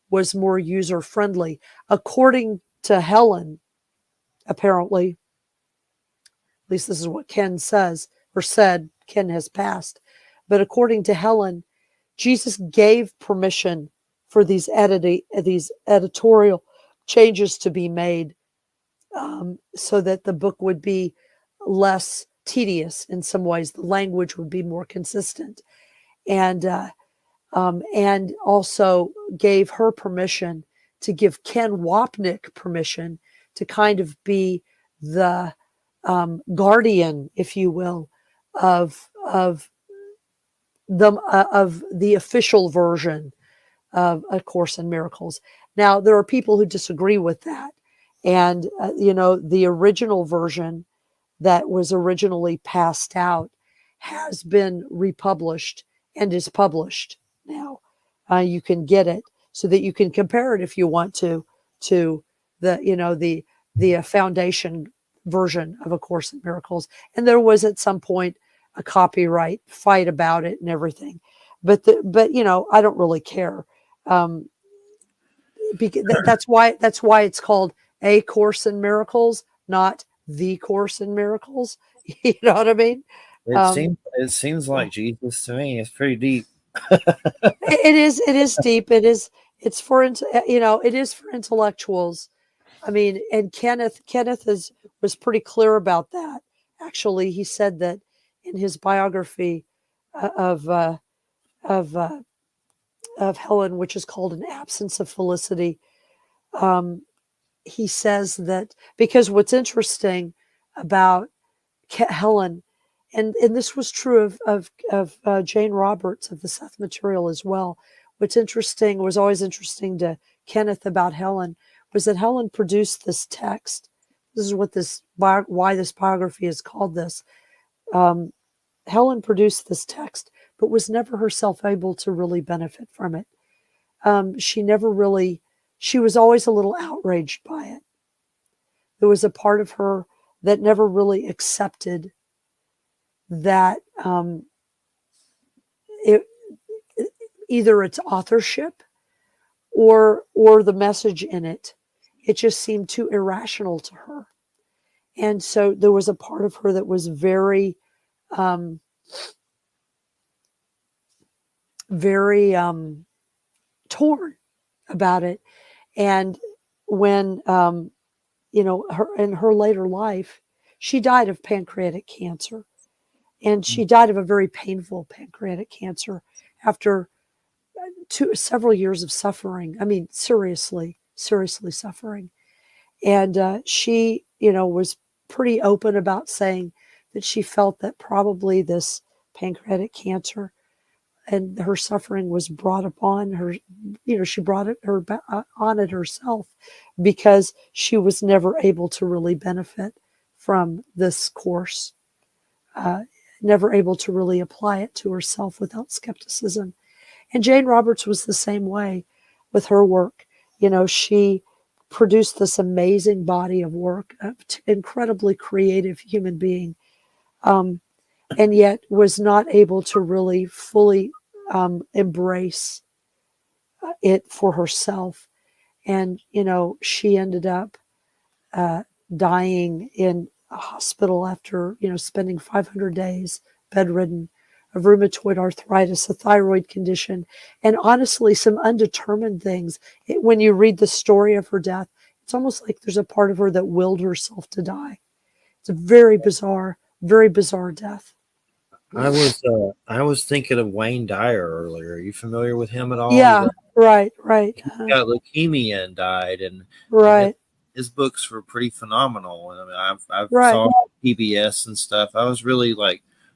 was more user-friendly. According to Helen, apparently. At least this is what Ken says or said. Ken has passed. But according to Helen, Jesus gave permission for these editorial changes to be made, so that the book would be less tedious in some ways. The language would be more consistent. And also gave her permission to give Ken Wapnick permission to kind of be the guardian, if you will, of the official version of A Course in Miracles. Now, there are people who disagree with that, and the original version that was originally passed out has been republished and is published now. You can get it so that you can compare it if you want to the foundation version of A Course in Miracles. And there was at some point a copyright fight about it and everything, but I don't really care. Because that's why it's called A Course in Miracles, not The Course in Miracles. You know what I mean? It seems like Jesus to me. It's pretty deep. It is deep. It's for it is for intellectuals. I mean, and Kenneth was pretty clear about that. Actually, he said that in his biography of Helen, which is called An Absence of Felicity. He says that because what's interesting about Helen, and this was true of Jane Roberts of the Seth Material as well. What's interesting, was always interesting to Kenneth about Helen, was that Helen produced this text. This is what why this biography is called this. Helen produced this text, but was never herself able to really benefit from it. She was always a little outraged by it. There was a part of her that never really accepted that either its authorship or the message in it. It just seemed too irrational to her. And so there was a part of her that was very, very torn about it. And when, her in her later life, she died of pancreatic cancer. And she died of a very painful pancreatic cancer after several years of suffering. I mean, seriously suffering. And she, was pretty open about saying that she felt that probably this pancreatic cancer and her suffering was brought upon her. She brought it on it herself because she was never able to really benefit from this course, never able to really apply it to herself without skepticism. And Jane Roberts was the same way with her work. She produced this amazing body of work, incredibly creative human being, and yet was not able to really fully embrace it for herself. And, she ended up dying in a hospital after, spending 500 days bedridden of rheumatoid arthritis, a thyroid condition, and honestly, some undetermined things. When you read the story of her death, it's almost like there's a part of her that willed herself to die. It's a very bizarre death. I was thinking of Wayne Dyer earlier. Are you familiar with him at all? Yeah, right. He got leukemia and died, and Right. his books were pretty phenomenal. And I mean, I've Right. saw PBS and stuff. I was really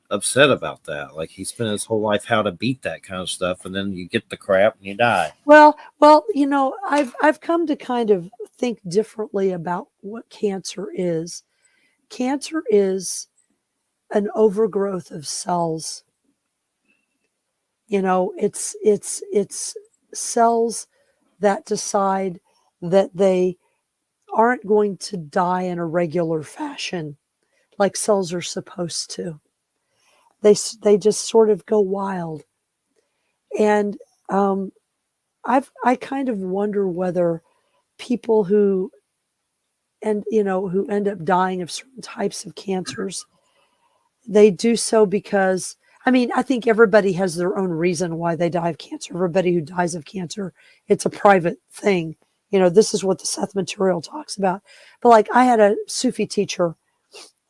upset about that. Like, he spent his whole life how to beat that kind of stuff, and then you get the crap and you die. Well, I've come to kind of think differently about what cancer is. Cancer is an overgrowth of cells. It's cells that decide that they aren't going to die in a regular fashion like cells are supposed to. They just sort of go wild. And I kind of wonder whether people who and who end up dying of certain types of cancers, they do so because, I mean, I think everybody has their own reason why they die of cancer. Everybody who dies of cancer, it's a private thing. This is what the Seth material talks about. But like, I had a Sufi teacher.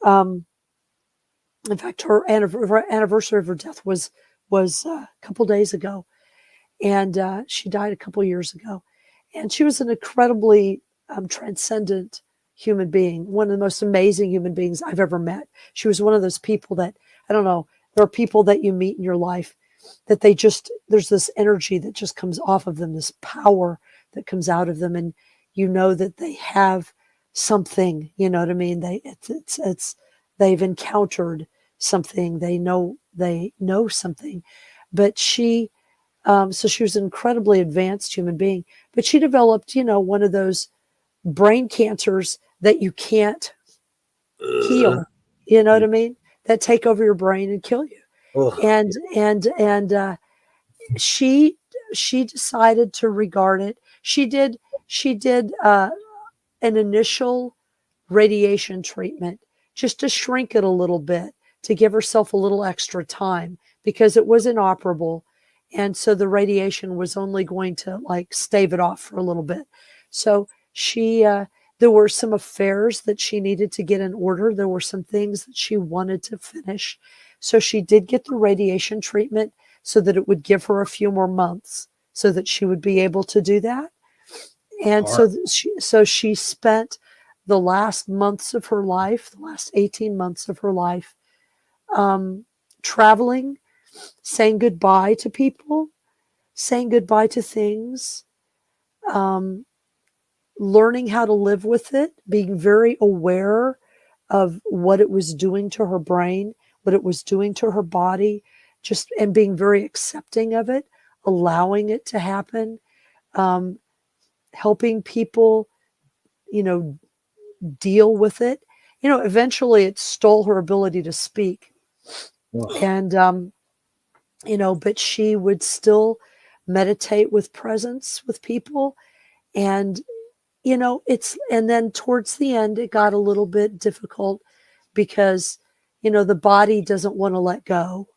In fact, her anniversary of her death was a couple days ago, and she died a couple years ago. And she was an incredibly transcendent human being, one of the most amazing human beings I've ever met. She was one of those people that, I don't know, there are people that you meet in your life that there's this energy that just comes off of them, this power that comes out of them, and that they have something. You know what I mean? They've encountered something. They know something. But so she was an incredibly advanced human being. But she developed, one of those brain cancers that you can't heal. You know what I mean? That take over your brain and kill you. Ugh. And she decided to regard it. She did an initial radiation treatment just to shrink it a little bit, to give herself a little extra time, because it was inoperable. And so the radiation was only going to like stave it off for a little bit. So there were some affairs that she needed to get in order. There were some things that she wanted to finish. So she did get the radiation treatment so that it would give her a few more months so that she would be able to do that. And so she spent the last months of her life, the last 18 months of her life, traveling, saying goodbye to people, saying goodbye to things, learning how to live with it, being very aware of what it was doing to her brain, what it was doing to her body, and being very accepting of it, allowing it to happen, helping people, deal with it. Eventually it stole her ability to speak. Ugh. And, but she would still meditate with presence with people. And, and then towards the end, it got a little bit difficult because, the body doesn't want to let go.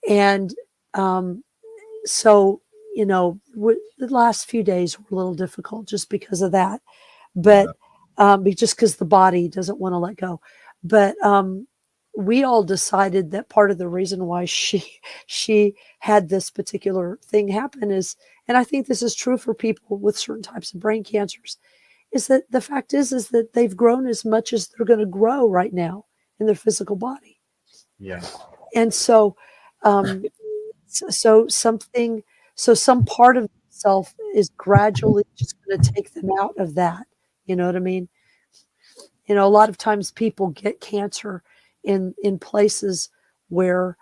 And so, the last few days were a little difficult just because of that. But just because the body doesn't want to let go. But we all decided that part of the reason why she had this particular thing happen is, and I think this is true for people with certain types of brain cancers, is that the fact is that they've grown as much as they're going to grow right now in their physical body. Yeah. And so, some part of itself is gradually just going to take them out of that. You know what I mean? A lot of times people get cancer in places where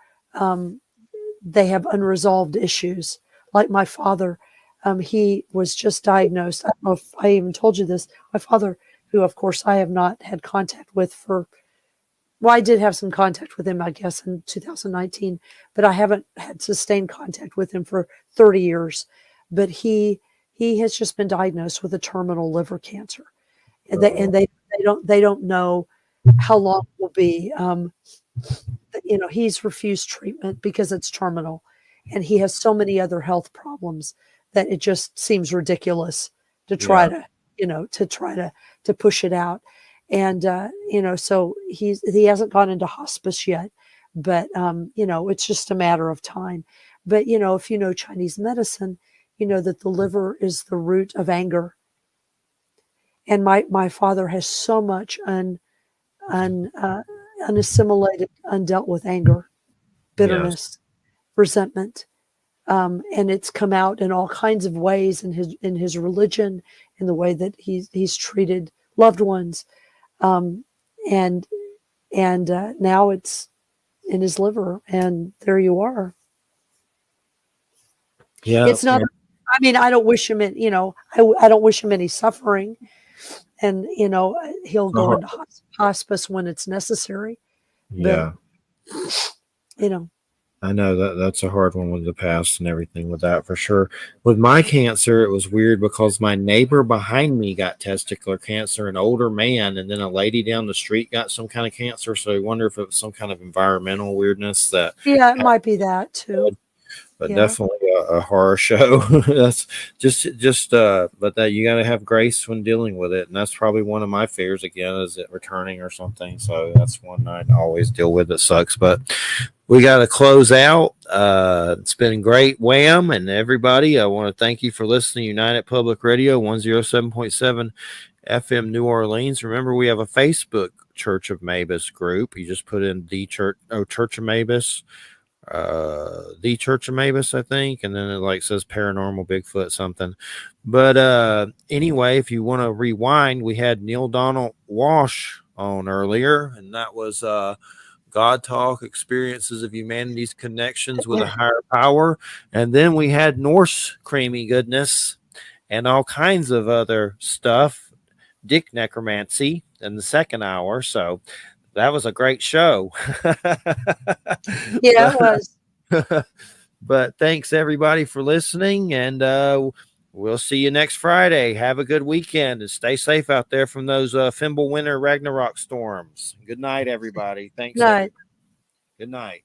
they have unresolved issues. Like my father, he was just diagnosed. I don't know if I even told you this. My father, who of course I have not had contact with I did have some contact with him, I guess, in 2019, but I haven't had sustained contact with him for 30 years. But he has just been diagnosed with a terminal liver cancer. And they don't know how long it will be. He's refused treatment because it's terminal, and he has so many other health problems that it just seems ridiculous to try to push it out. And so he hasn't gone into hospice yet, but it's just a matter of time. But if you know Chinese medicine, you know that the liver is the root of anger. And my father has so much unassimilated, undealt with anger, bitterness, resentment, and it's come out in all kinds of ways in his religion, in the way that he's treated loved ones, and now it's in his liver, and there you are. Yeah. It's not. I mean, I don't wish him I don't wish him any suffering. And, he'll go into hospice when it's necessary. Yeah. But, I know that's a hard one with the past and everything with that for sure. With my cancer, it was weird because my neighbor behind me got testicular cancer, an older man, and then a lady down the street got some kind of cancer. So I wonder if it was some kind of environmental weirdness that Yeah, it might be that too. but Yeah. definitely a horror show. That's but that you got to have grace when dealing with it, and that's probably one of my fears again, is it returning or something. So that's one I always deal with. It sucks, but we got to close out. It's been great, Wham, and everybody. I want to thank you for listening. United Public Radio 107.7 FM New Orleans. Remember, we have a Facebook Church of Mabus group. You just put in Church of Mabus, the Church of Mabus, I think, and then it like says paranormal Bigfoot something. But anyway, if you want to rewind, we had Neale Donald Walsch on earlier, and that was God Talk, Experiences of Humanity's Connections with a Higher Power. And then we had Norse creamy goodness and all kinds of other stuff, Dick Necromancy in the second hour. So that was a great show. Yeah, it was. But thanks everybody for listening, and we'll see you next Friday. Have a good weekend and stay safe out there from those Fimbulwinter Ragnarok storms. Good night, everybody. Thanks. Night. Good night.